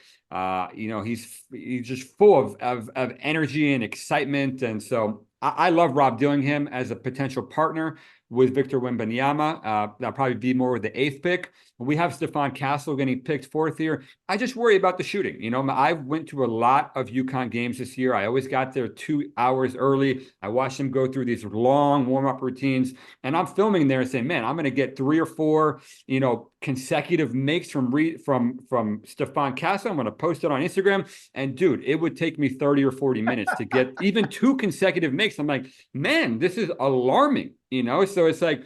He's just full of energy and excitement. And so I love Rob Dillingham as a potential partner with Victor Wembanyama. That'll probably be more with the 8th pick. We have Stephon Castle getting picked 4th here. I just worry about the shooting. You know, I went to a lot of UConn games this year. I always got there 2 hours early. I watched them go through these long warm-up routines, and I'm filming there and saying, man, I'm going to get 3 or 4, you know, consecutive makes from Stephon Castle. I'm going to post it on Instagram. And dude, it would take me 30 or 40 minutes to get even 2 consecutive makes. I'm like, man, this is alarming, you know? So it's like,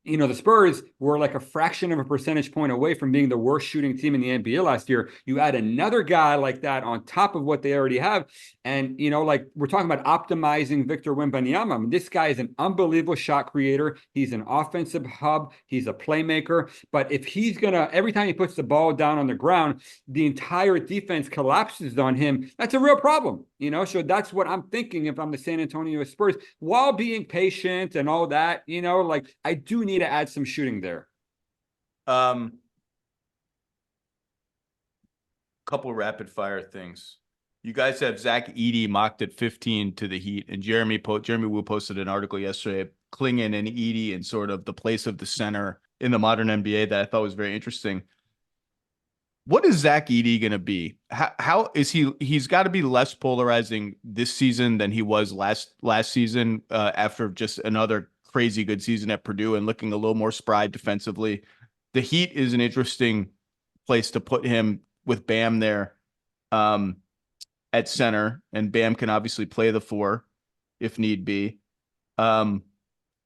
you know, the Spurs were like a fraction of a percentage point away from being the worst shooting team in the NBA last year. You add another guy like that on top of what they already have. And, you know, like we're talking about optimizing Victor Wembanyama. I mean, this guy is an unbelievable shot creator. He's an offensive hub. He's a playmaker. But if he's going to, every time he puts the ball down on the ground, the entire defense collapses on him. That's a real problem, you know? So that's what I'm thinking if I'm the San Antonio Spurs, while being patient and all that, you know, like I do need to add some shooting there. Couple rapid fire things. You guys have Zach Edey mocked at 15 to the Heat, and Jeremy Wu posted an article yesterday, Clingan and Edey and sort of the place of the center in the modern NBA that I thought was very interesting. What is Zach Edey going to be? How is he? He's got to be less polarizing this season than he was last season after just another crazy good season at Purdue and looking a little more spry defensively. The Heat is an interesting place to put him with Bam there at center, and Bam can obviously play the 4 if need be. And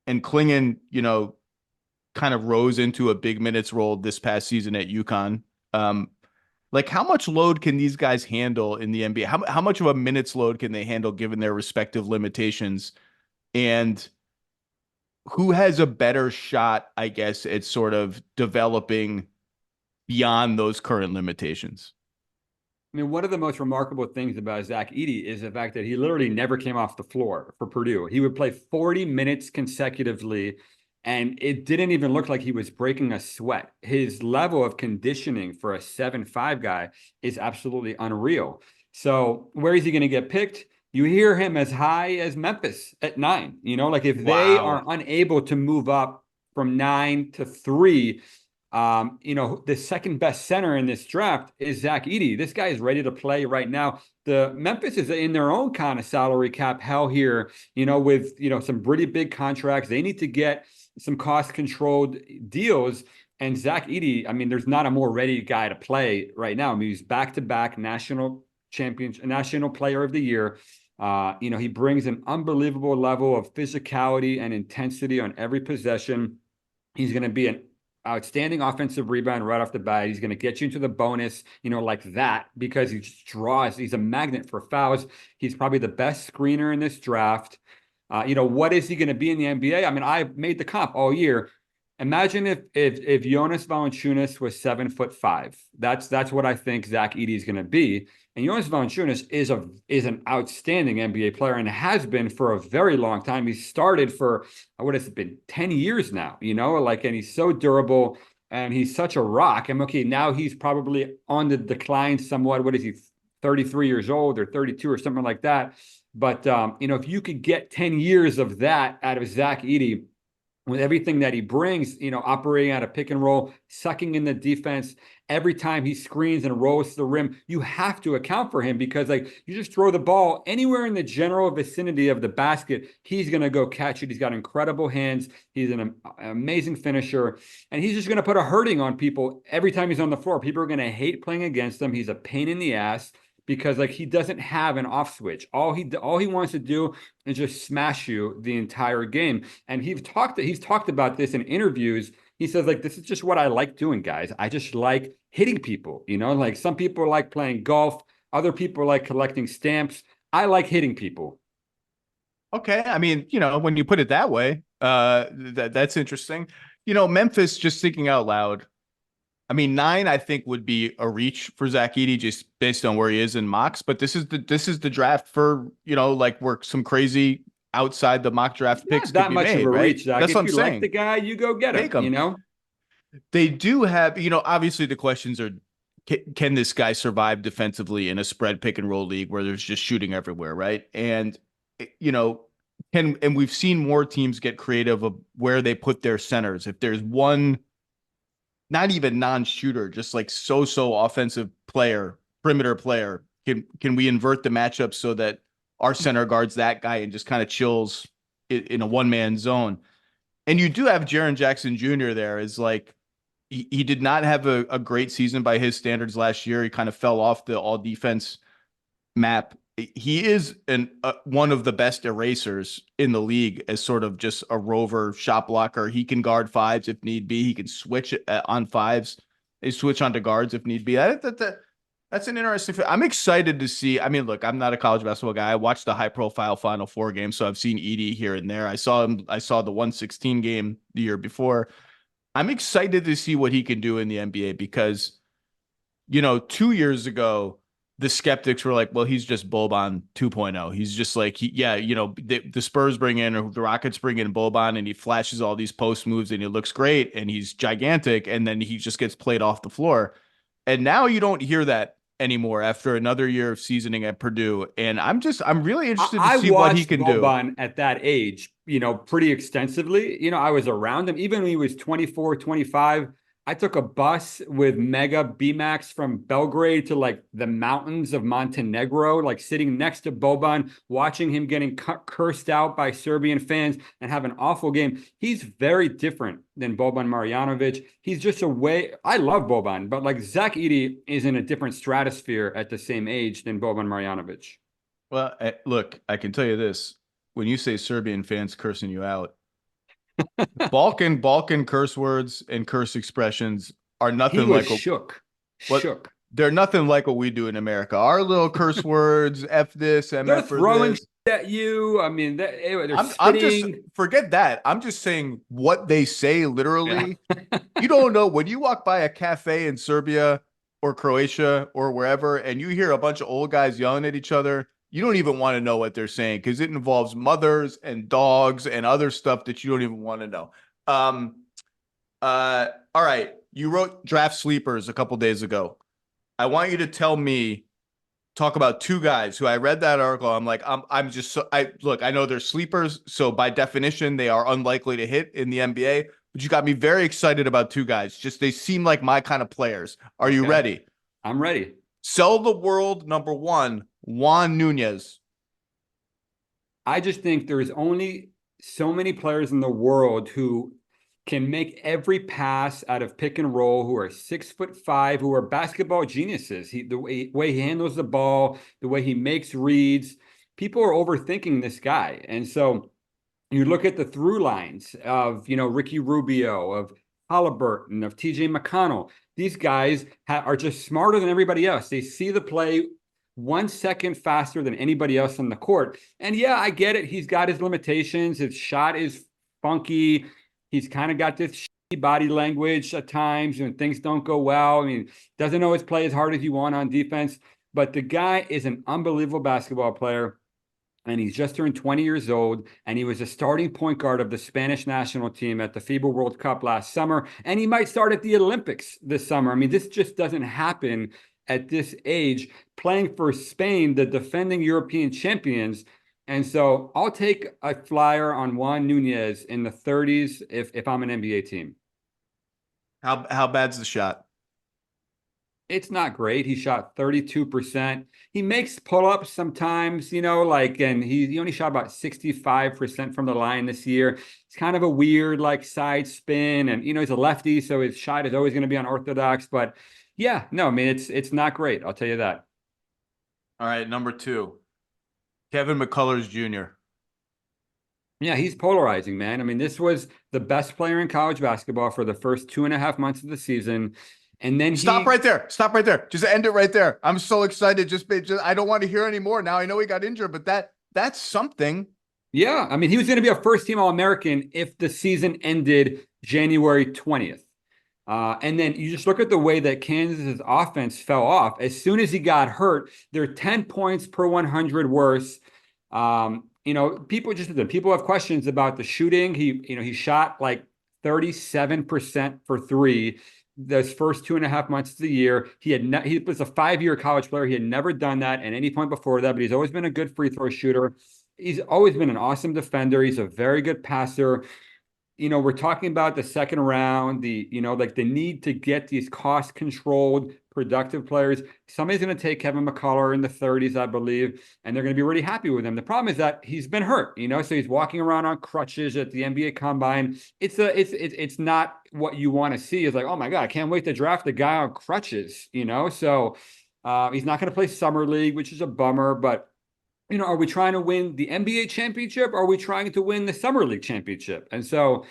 Clingan, you know, kind of rose into a big minutes role this past season at UConn. Like how much load can these guys handle in the NBA? How much of a minutes load can they handle given their respective limitations? And who has a better shot, I guess, at sort of developing beyond those current limitations? I mean, one of the most remarkable things about Zach Edey is the fact that he literally never came off the floor for Purdue. He would play 40 minutes consecutively, and it didn't even look like he was breaking a sweat. His level of conditioning for a 7'5" guy is absolutely unreal. So where is he going to get picked? You hear him as high as Memphis at 9. You know, like if they are unable to move up from 9 to 3, you know, the second best center in this draft is Zach Edey. This guy is ready to play right now. The Memphis is in their own kind of salary cap hell here, you know, with, you know, some pretty big contracts. They need to get some cost controlled deals. And Zach Edey, I mean, there's not a more ready guy to play right now. I mean, he's back-to-back national player of the year. You know, he brings an unbelievable level of physicality and intensity on every possession. He's going to be an outstanding offensive rebound right off the bat. He's going to get you into the bonus, you know, like that, because he just draws. He's a magnet for fouls. He's probably the best screener in this draft. You know, what is he going to be in the NBA? I mean, I've made the comp all year. Imagine if Jonas Valanciunas was 7'5". That's what I think Zach Edey is going to be. And Jonas Valanciunas is an outstanding NBA player and has been for a very long time. He started for what has it been 10 years now, you know, like, and he's so durable and he's such a rock. And okay, now he's probably on the decline somewhat. What is he, 33 years old or 32 or something like that? But you know, if you could get 10 years of that out of Zach Edey, with everything that he brings, you know, operating out of pick and roll, sucking in the defense, every time he screens and rolls to the rim, you have to account for him, because like you just throw the ball anywhere in the general vicinity of the basket, he's going to go catch it. He's got incredible hands. He's an amazing finisher, and he's just going to put a hurting on people every time he's on the floor. People are going to hate playing against him. He's a pain in the ass, because like he doesn't have an off switch. All he wants to do is just smash you the entire game. And he's talked about this in interviews. He says, like, this is just what I like doing, guys. I just like hitting people. You know, like some people like playing golf, other people like collecting stamps. I like hitting people. Okay, I mean, you know, when you put it that way, that's interesting. You know, Memphis, just thinking out loud, I mean, 9, I think, would be a reach for Zach Edey just based on where he is in mocks. But this is the draft for, you know, like where some crazy outside the mock draft picks that could be much made, of a right? reach, Zach. That's if what I'm you saying. Like the guy, you go get him. You know, they do have, you know, obviously the questions are, can this guy survive defensively in a spread pick and roll league where there's just shooting everywhere, right? And, you know, and we've seen more teams get creative of where they put their centers. If there's one, not even non-shooter, just like so offensive player, perimeter player, can we invert the matchup so that our center guards that guy and just kind of chills in a one-man zone? And you do have Jaren Jackson Jr. there. Is like he did not have a great season by his standards last year. He kind of fell off the all defense map. He is one of the best erasers in the league as sort of just a rover shot blocker. He can guard fives if need be. He can switch on fives. They switch onto guards if need be. That's an interesting. I'm excited to see. I mean, look, I'm not a college basketball guy. I watched the high profile Final Four game, so I've seen Edey here and there. I saw him. I saw the 116 game the year before. I'm excited to see what he can do in the NBA because, 2 years ago, the skeptics were like, well, he's just Boban 2.0. He's just like, the Spurs bring in, or the Rockets bring in Boban, and he flashes all these post moves and he looks great and he's gigantic. And then he just gets played off the floor. And now you don't hear that anymore after another year of seasoning at Purdue. And I'm really interested to see what he can do. Boban at that age, pretty extensively. I was around him even when he was 24, 25. I took a bus with Mega B-Max from Belgrade to like the mountains of Montenegro, like sitting next to Boban, watching him getting cursed out by Serbian fans and have an awful game. He's very different than Boban Marjanovic. He's just I love Boban, but like Zach Edey is in a different stratosphere at the same age than Boban Marjanovic. Well, look, I can tell you this. When you say Serbian fans cursing you out, Balkan curse words and curse expressions are nothing like shook. They're nothing like what we do in America. Our little curse words, F this, MF they're throwing at you. I mean, I'm just forget that. I'm just saying what they say literally. Yeah. You don't know when you walk by a cafe in Serbia or Croatia or wherever, and you hear a bunch of old guys yelling at each other. You don't even want to know what they're saying because it involves mothers and dogs and other stuff that you don't even want to know. All right. You wrote draft sleepers a couple days ago. I want you to talk about two guys who I read that article. I'm like, I know they're sleepers. So by definition, they are unlikely to hit in the NBA, but you got me very excited about two guys. They seem like my kind of players. Are you ready? I'm ready. Sell the world. Number one, Juan Nunez. I just think there's only so many players in the world who can make every pass out of pick and roll, who are 6'5", who are basketball geniuses. The way he handles the ball, the way he makes reads. People are overthinking this guy. And so you look at the through lines of, Ricky Rubio, of Halliburton, of TJ McConnell. These guys are just smarter than everybody else. They see the play 1 second faster than anybody else on the court. And yeah, I get it. He's got his limitations. His shot is funky. He's kind of got this shitty body language at times when things don't go well. I mean, doesn't always play as hard as you want on defense, but the guy is an unbelievable basketball player. And he's just turned 20 years old, and he was a starting point guard of the Spanish national team at the FIBA World Cup last summer, and he might start at the Olympics this summer. I mean, this just doesn't happen at this age, playing for Spain, the defending European champions. And so I'll take a flyer on Juan Nunez in the 30s if I'm an NBA team. How bad's the shot? It's not great. He shot 32%. He makes pull-ups sometimes, and he only shot about 65% from the line this year. It's kind of a weird, side spin. And, he's a lefty, so his shot is always going to be unorthodox. But, yeah, no, I mean, it's not great. I'll tell you that. All right, number two, Kevin McCullers Jr. Yeah, he's polarizing, man. I mean, this was the best player in college basketball for the first 2.5 months of the season. And then Stop right there. Just end it right there. I'm so excited. Just I don't want to hear anymore. Now I know he got injured, but that's something. Yeah. I mean, he was going to be a first-team All-American if the season ended January 20th. And then you just look at the way that Kansas's offense fell off. As soon as he got hurt, they're 10 points per 100 worse. People have questions about the shooting. He shot 37% for three. Those first 2.5 months of the year. He was a 5-year college player. He had never done that at any point before that, but he's always been a good free throw shooter. he's always been an awesome defender. He's a very good passer. We're talking about the second round, like the need to get these cost controlled, productive players. Somebody's going to take Kevin McCullough in the 30s, I believe, and they're going to be really happy with him. The problem is that he's been hurt, so he's walking around on crutches at the NBA Combine. It's not what you want to see. It's like, oh my God, I can't wait to draft a guy on crutches, So he's not going to play Summer League, which is a bummer, but are we trying to win the NBA championship? Or are we trying to win the Summer League championship? And so,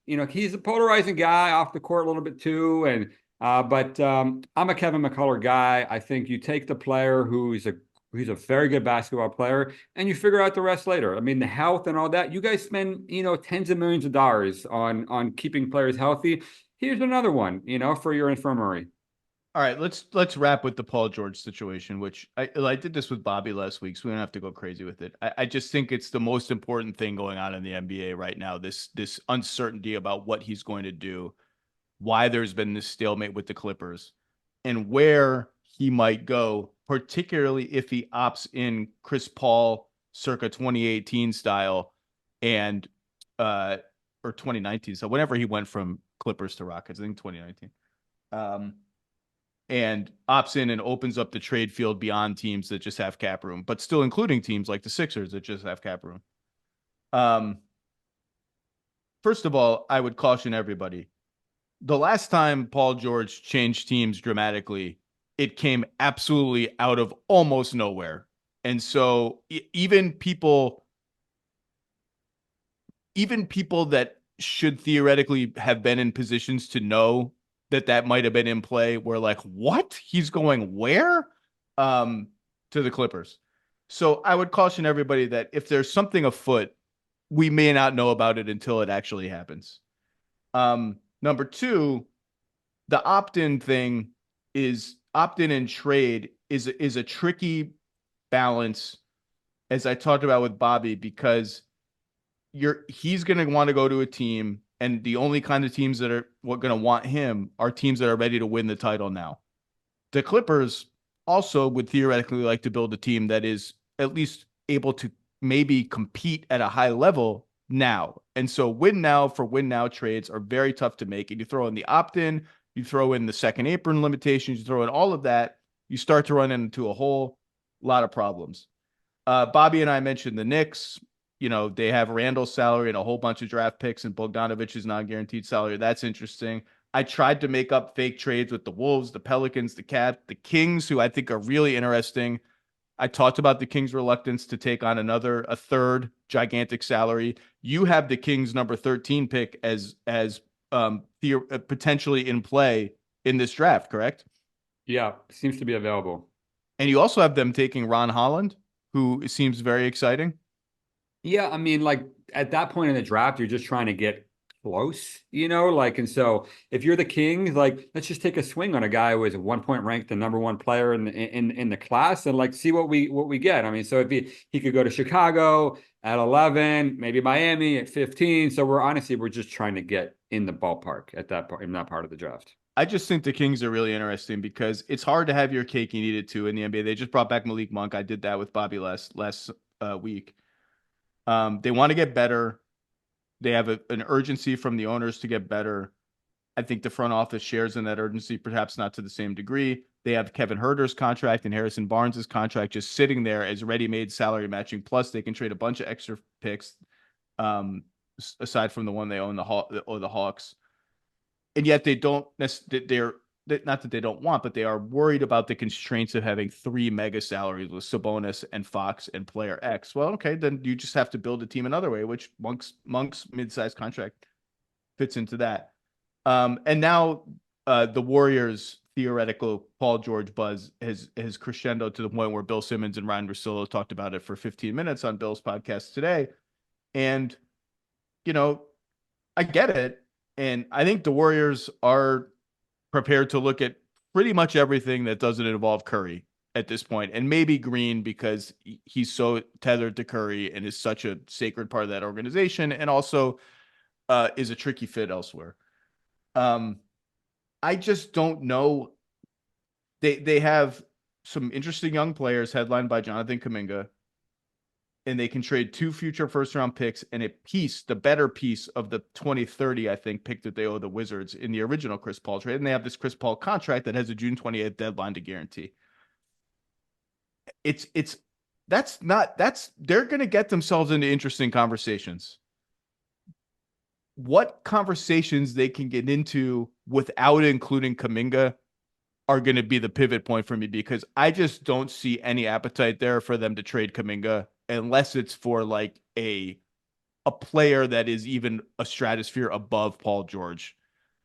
he's a polarizing guy off the court a little bit too. And but I'm a Kevin McCullough guy. I think you take the player who's a very good basketball player, and you figure out the rest later. I mean, the health and all that. You guys spend tens of millions of dollars on keeping players healthy. Here's another one, for your infirmary. All right, let's wrap with the Paul George situation, which I did this with Bobby last week, so we don't have to go crazy with it. I just think it's the most important thing going on in the NBA right now. This uncertainty about what he's going to do, why there's been this stalemate with the Clippers, and where he might go, particularly if he opts in Chris Paul circa 2018 style and or 2019. So whenever he went from Clippers to Rockets, I think 2019. And opts in and opens up the trade field beyond teams that just have cap room, but still including teams like the Sixers that just have cap room. First of all, I would caution everybody. The last time Paul George changed teams dramatically, it came absolutely out of almost nowhere. And so even people that should theoretically have been in positions to know that might have been in play were like, what? He's going where? To the Clippers. So I would caution everybody that if there's something afoot, we may not know about it until it actually happens. Number two, the opt-in thing is opt-in and trade is a tricky balance, as I talked about with Bobby, because he's going to want to go to a team, and the only kind of teams that are going to want him are teams that are ready to win the title now. The Clippers also would theoretically like to build a team that is at least able to maybe compete at a high level now. And so win now for win now trades are very tough to make. And you throw in the opt-in, you throw in the second apron limitations, you throw in all of that, you start to run into a whole lot of problems. Bobby and I mentioned the Knicks. They have Randall's salary and a whole bunch of draft picks and Bogdanovich's non-guaranteed salary. That's interesting. I tried to make up fake trades with the Wolves, the Pelicans, the Cavs, the Kings, who I think are really interesting. I talked about the Kings' reluctance to take on a third gigantic salary. You have the Kings' number 13 pick as potentially in play in this draft, correct? Yeah, seems to be available. And you also have them taking Ron Holland, who seems very exciting. Yeah, I mean, like at that point in the draft, you're just trying to get close, and so if you're the Kings, like let's just take a swing on a guy who is at 1 point ranked the number one player in the class, and like see what we get. I mean, so if he could go to Chicago at 11, maybe Miami at 15. So we're just trying to get in the ballpark at that part in that part of the draft. I just think the Kings are really interesting because it's hard to have your cake and eat it too in the NBA. They just brought back Malik Monk. I did that with Bobby last week. They want to get better. They have an urgency from the owners to get better. I think the front office shares in that urgency, perhaps not to the same degree. They have Kevin Huerter's contract and Harrison Barnes' contract just sitting there as ready-made salary matching. Plus, they can trade a bunch of extra picks, aside from the one they own, the Hawks. And yet they don't necessarily. Not that they don't want, but they are worried about the constraints of having three mega salaries with Sabonis and Fox and player X. Well, okay, then you just have to build a team another way, which Monk's mid-sized contract fits into that. And now the Warriors' theoretical Paul George buzz has crescendo to the point where Bill Simmons and Ryan Russillo talked about it for 15 minutes on Bill's podcast today. And, I get it. And I think the Warriors are prepared to look at pretty much everything that doesn't involve Curry at this point, and maybe Green because he's so tethered to Curry and is such a sacred part of that organization, and also is a tricky fit elsewhere. I just don't know. They have some interesting young players headlined by Jonathan Kuminga. and they can trade 2 future first-round picks and the better piece of the 2030, I think, pick that they owe the Wizards in the original Chris Paul trade. And they have this Chris Paul contract that has a June 28th deadline to guarantee. They're going to get themselves into interesting conversations. What conversations they can get into without including Kuminga are going to be the pivot point for me, because I just don't see any appetite there for them to trade Kuminga unless it's for like a player that is even a stratosphere above Paul George,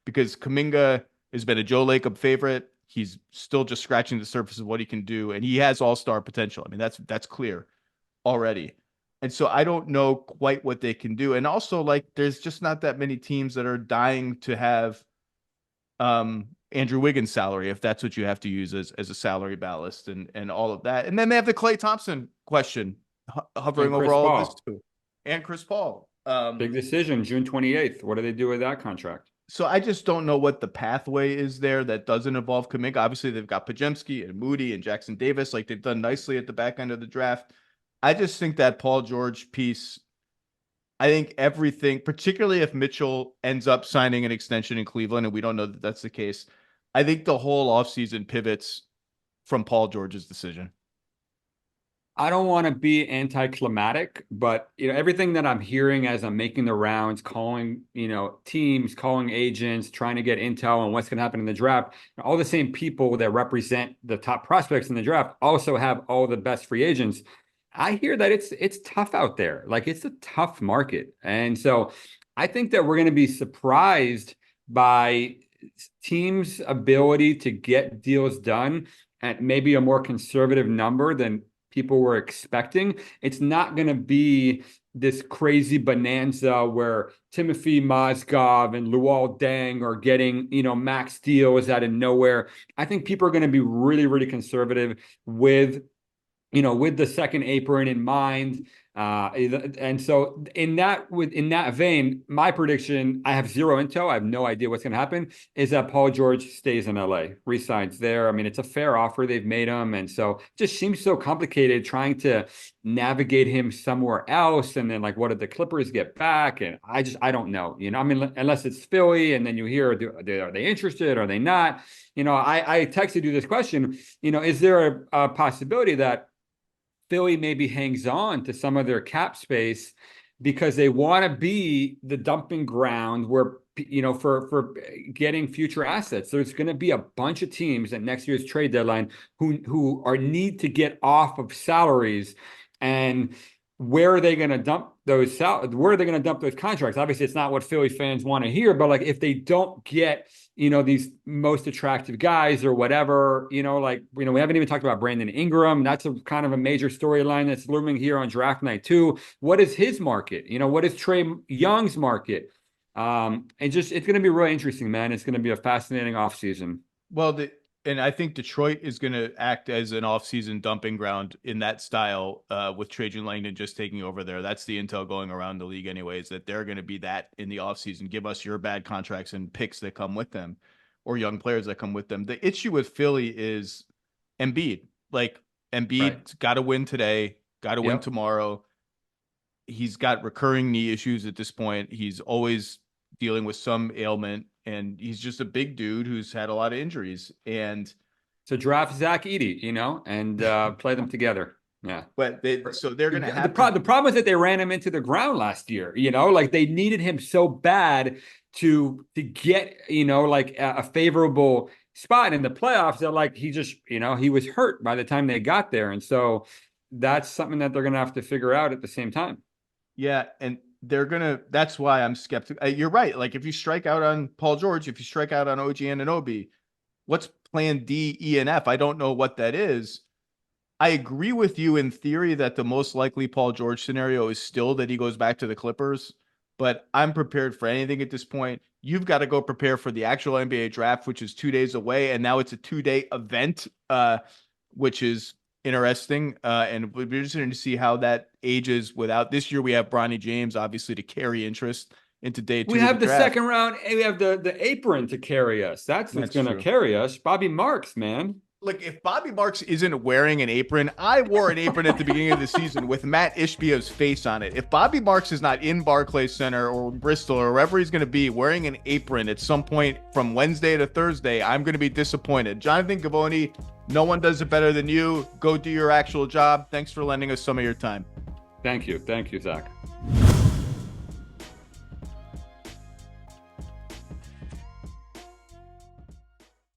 because Kuminga has been a Joe Lacob favorite. He's still just scratching the surface of what he can do, and he has all-star potential. I mean, that's clear already. And so I don't know quite what they can do. And also, like, there's just not that many teams that are dying to have Andrew Wiggins' salary, if that's what you have to use as a salary ballast and all of that. And then they have the Klay Thompson question hovering over all of this too. And Chris Paul. Big decision, June 28th. What do they do with that contract? So I just don't know what the pathway is there that doesn't involve Kuminga. Obviously, they've got Podziemski and Moody and Jackson Davis. Like, they've done nicely at the back end of the draft. I just think that Paul George piece, I think everything, particularly if Mitchell ends up signing an extension in Cleveland, and we don't know that that's the case, I think the whole offseason pivots from Paul George's decision. I don't want to be anticlimactic, but everything that I'm hearing as I'm making the rounds, calling teams, calling agents, trying to get intel on what's going to happen in the draft, all the same people that represent the top prospects in the draft also have all the best free agents. I hear that it's tough out there. Like, it's a tough market. And so I think that we're going to be surprised by teams' ability to get deals done at maybe a more conservative number than people were expecting. It's not going to be this crazy bonanza where Timothy Mozgov and Luol Deng are getting, max deals out of nowhere. I think people are going to be really, really conservative with the second apron in mind. And so in that vein, my prediction, I have zero intel. I have no idea what's going to happen, is that Paul George stays in LA, resigns there. I mean, it's a fair offer they've made him. And so it just seems so complicated trying to navigate him somewhere else. And then, like, what did the Clippers get back? And I don't know, I mean, unless it's Philly and then you hear, are they interested? Are they not? I texted you this question, is there a possibility that Philly maybe hangs on to some of their cap space because they want to be the dumping ground where, for getting future assets? There's going to be a bunch of teams at next year's trade deadline who need to get off of salaries. And where are they going to dump those where are they going to dump those contracts? Obviously, it's not what Philly fans want to hear, but like, if they don't get, these most attractive guys or whatever, we haven't even talked about Brandon Ingram. That's a kind of a major storyline that's looming here on draft night too. What is his market? What is Trae Young's market? It's going to be really interesting, man. It's going to be a fascinating offseason. Well, and I think Detroit is going to act as an offseason dumping ground in that style, with Trajan Langdon just taking over there. That's the intel going around the league anyways, that they're going to be that in the offseason. Give us your bad contracts and picks that come with them, or young players that come with them. The issue with Philly is Embiid. Like, Embiid's got to win today, got to win tomorrow. He's got recurring knee issues at this point. He's always dealing with some ailment, and he's just a big dude who's had a lot of injuries. And so draft Zach Edey, and play them together. Yeah. But they're going to have the problem is that they ran him into the ground last year, like they needed him so bad to get, like a favorable spot in the playoffs that, like, he just, he was hurt by the time they got there. And so that's something that they're going to have to figure out at the same time. Yeah. And that's why I'm skeptical. You're right. Like, if you strike out on Paul George, if you strike out on OG Anunoby, what's plan D, E, and F? I don't know what that is. I agree with you in theory that the most likely Paul George scenario is still that he goes back to the Clippers, but I'm prepared for anything at this point. You've got to go prepare for the actual NBA draft, which is 2 days away. And now it's a 2-day event, which is interesting. And we'll be interested to see how that ages without this year. We have Bronny James, obviously, to carry interest into day 2. We have the second round, and we have the apron to carry us. That's what's going to carry us. Bobby Marks, man. Look, if Bobby Marks isn't wearing an apron, I wore an apron at the beginning of the season with Matt Ishbia's face on it. If Bobby Marks is not in Barclays Center or Bristol or wherever he's going to be wearing an apron at some point from Wednesday to Thursday, I'm going to be disappointed. Jonathan Givony, no one does it better than you. Go do your actual job. Thanks for lending us some of your time. Thank you. Thank you, Zach.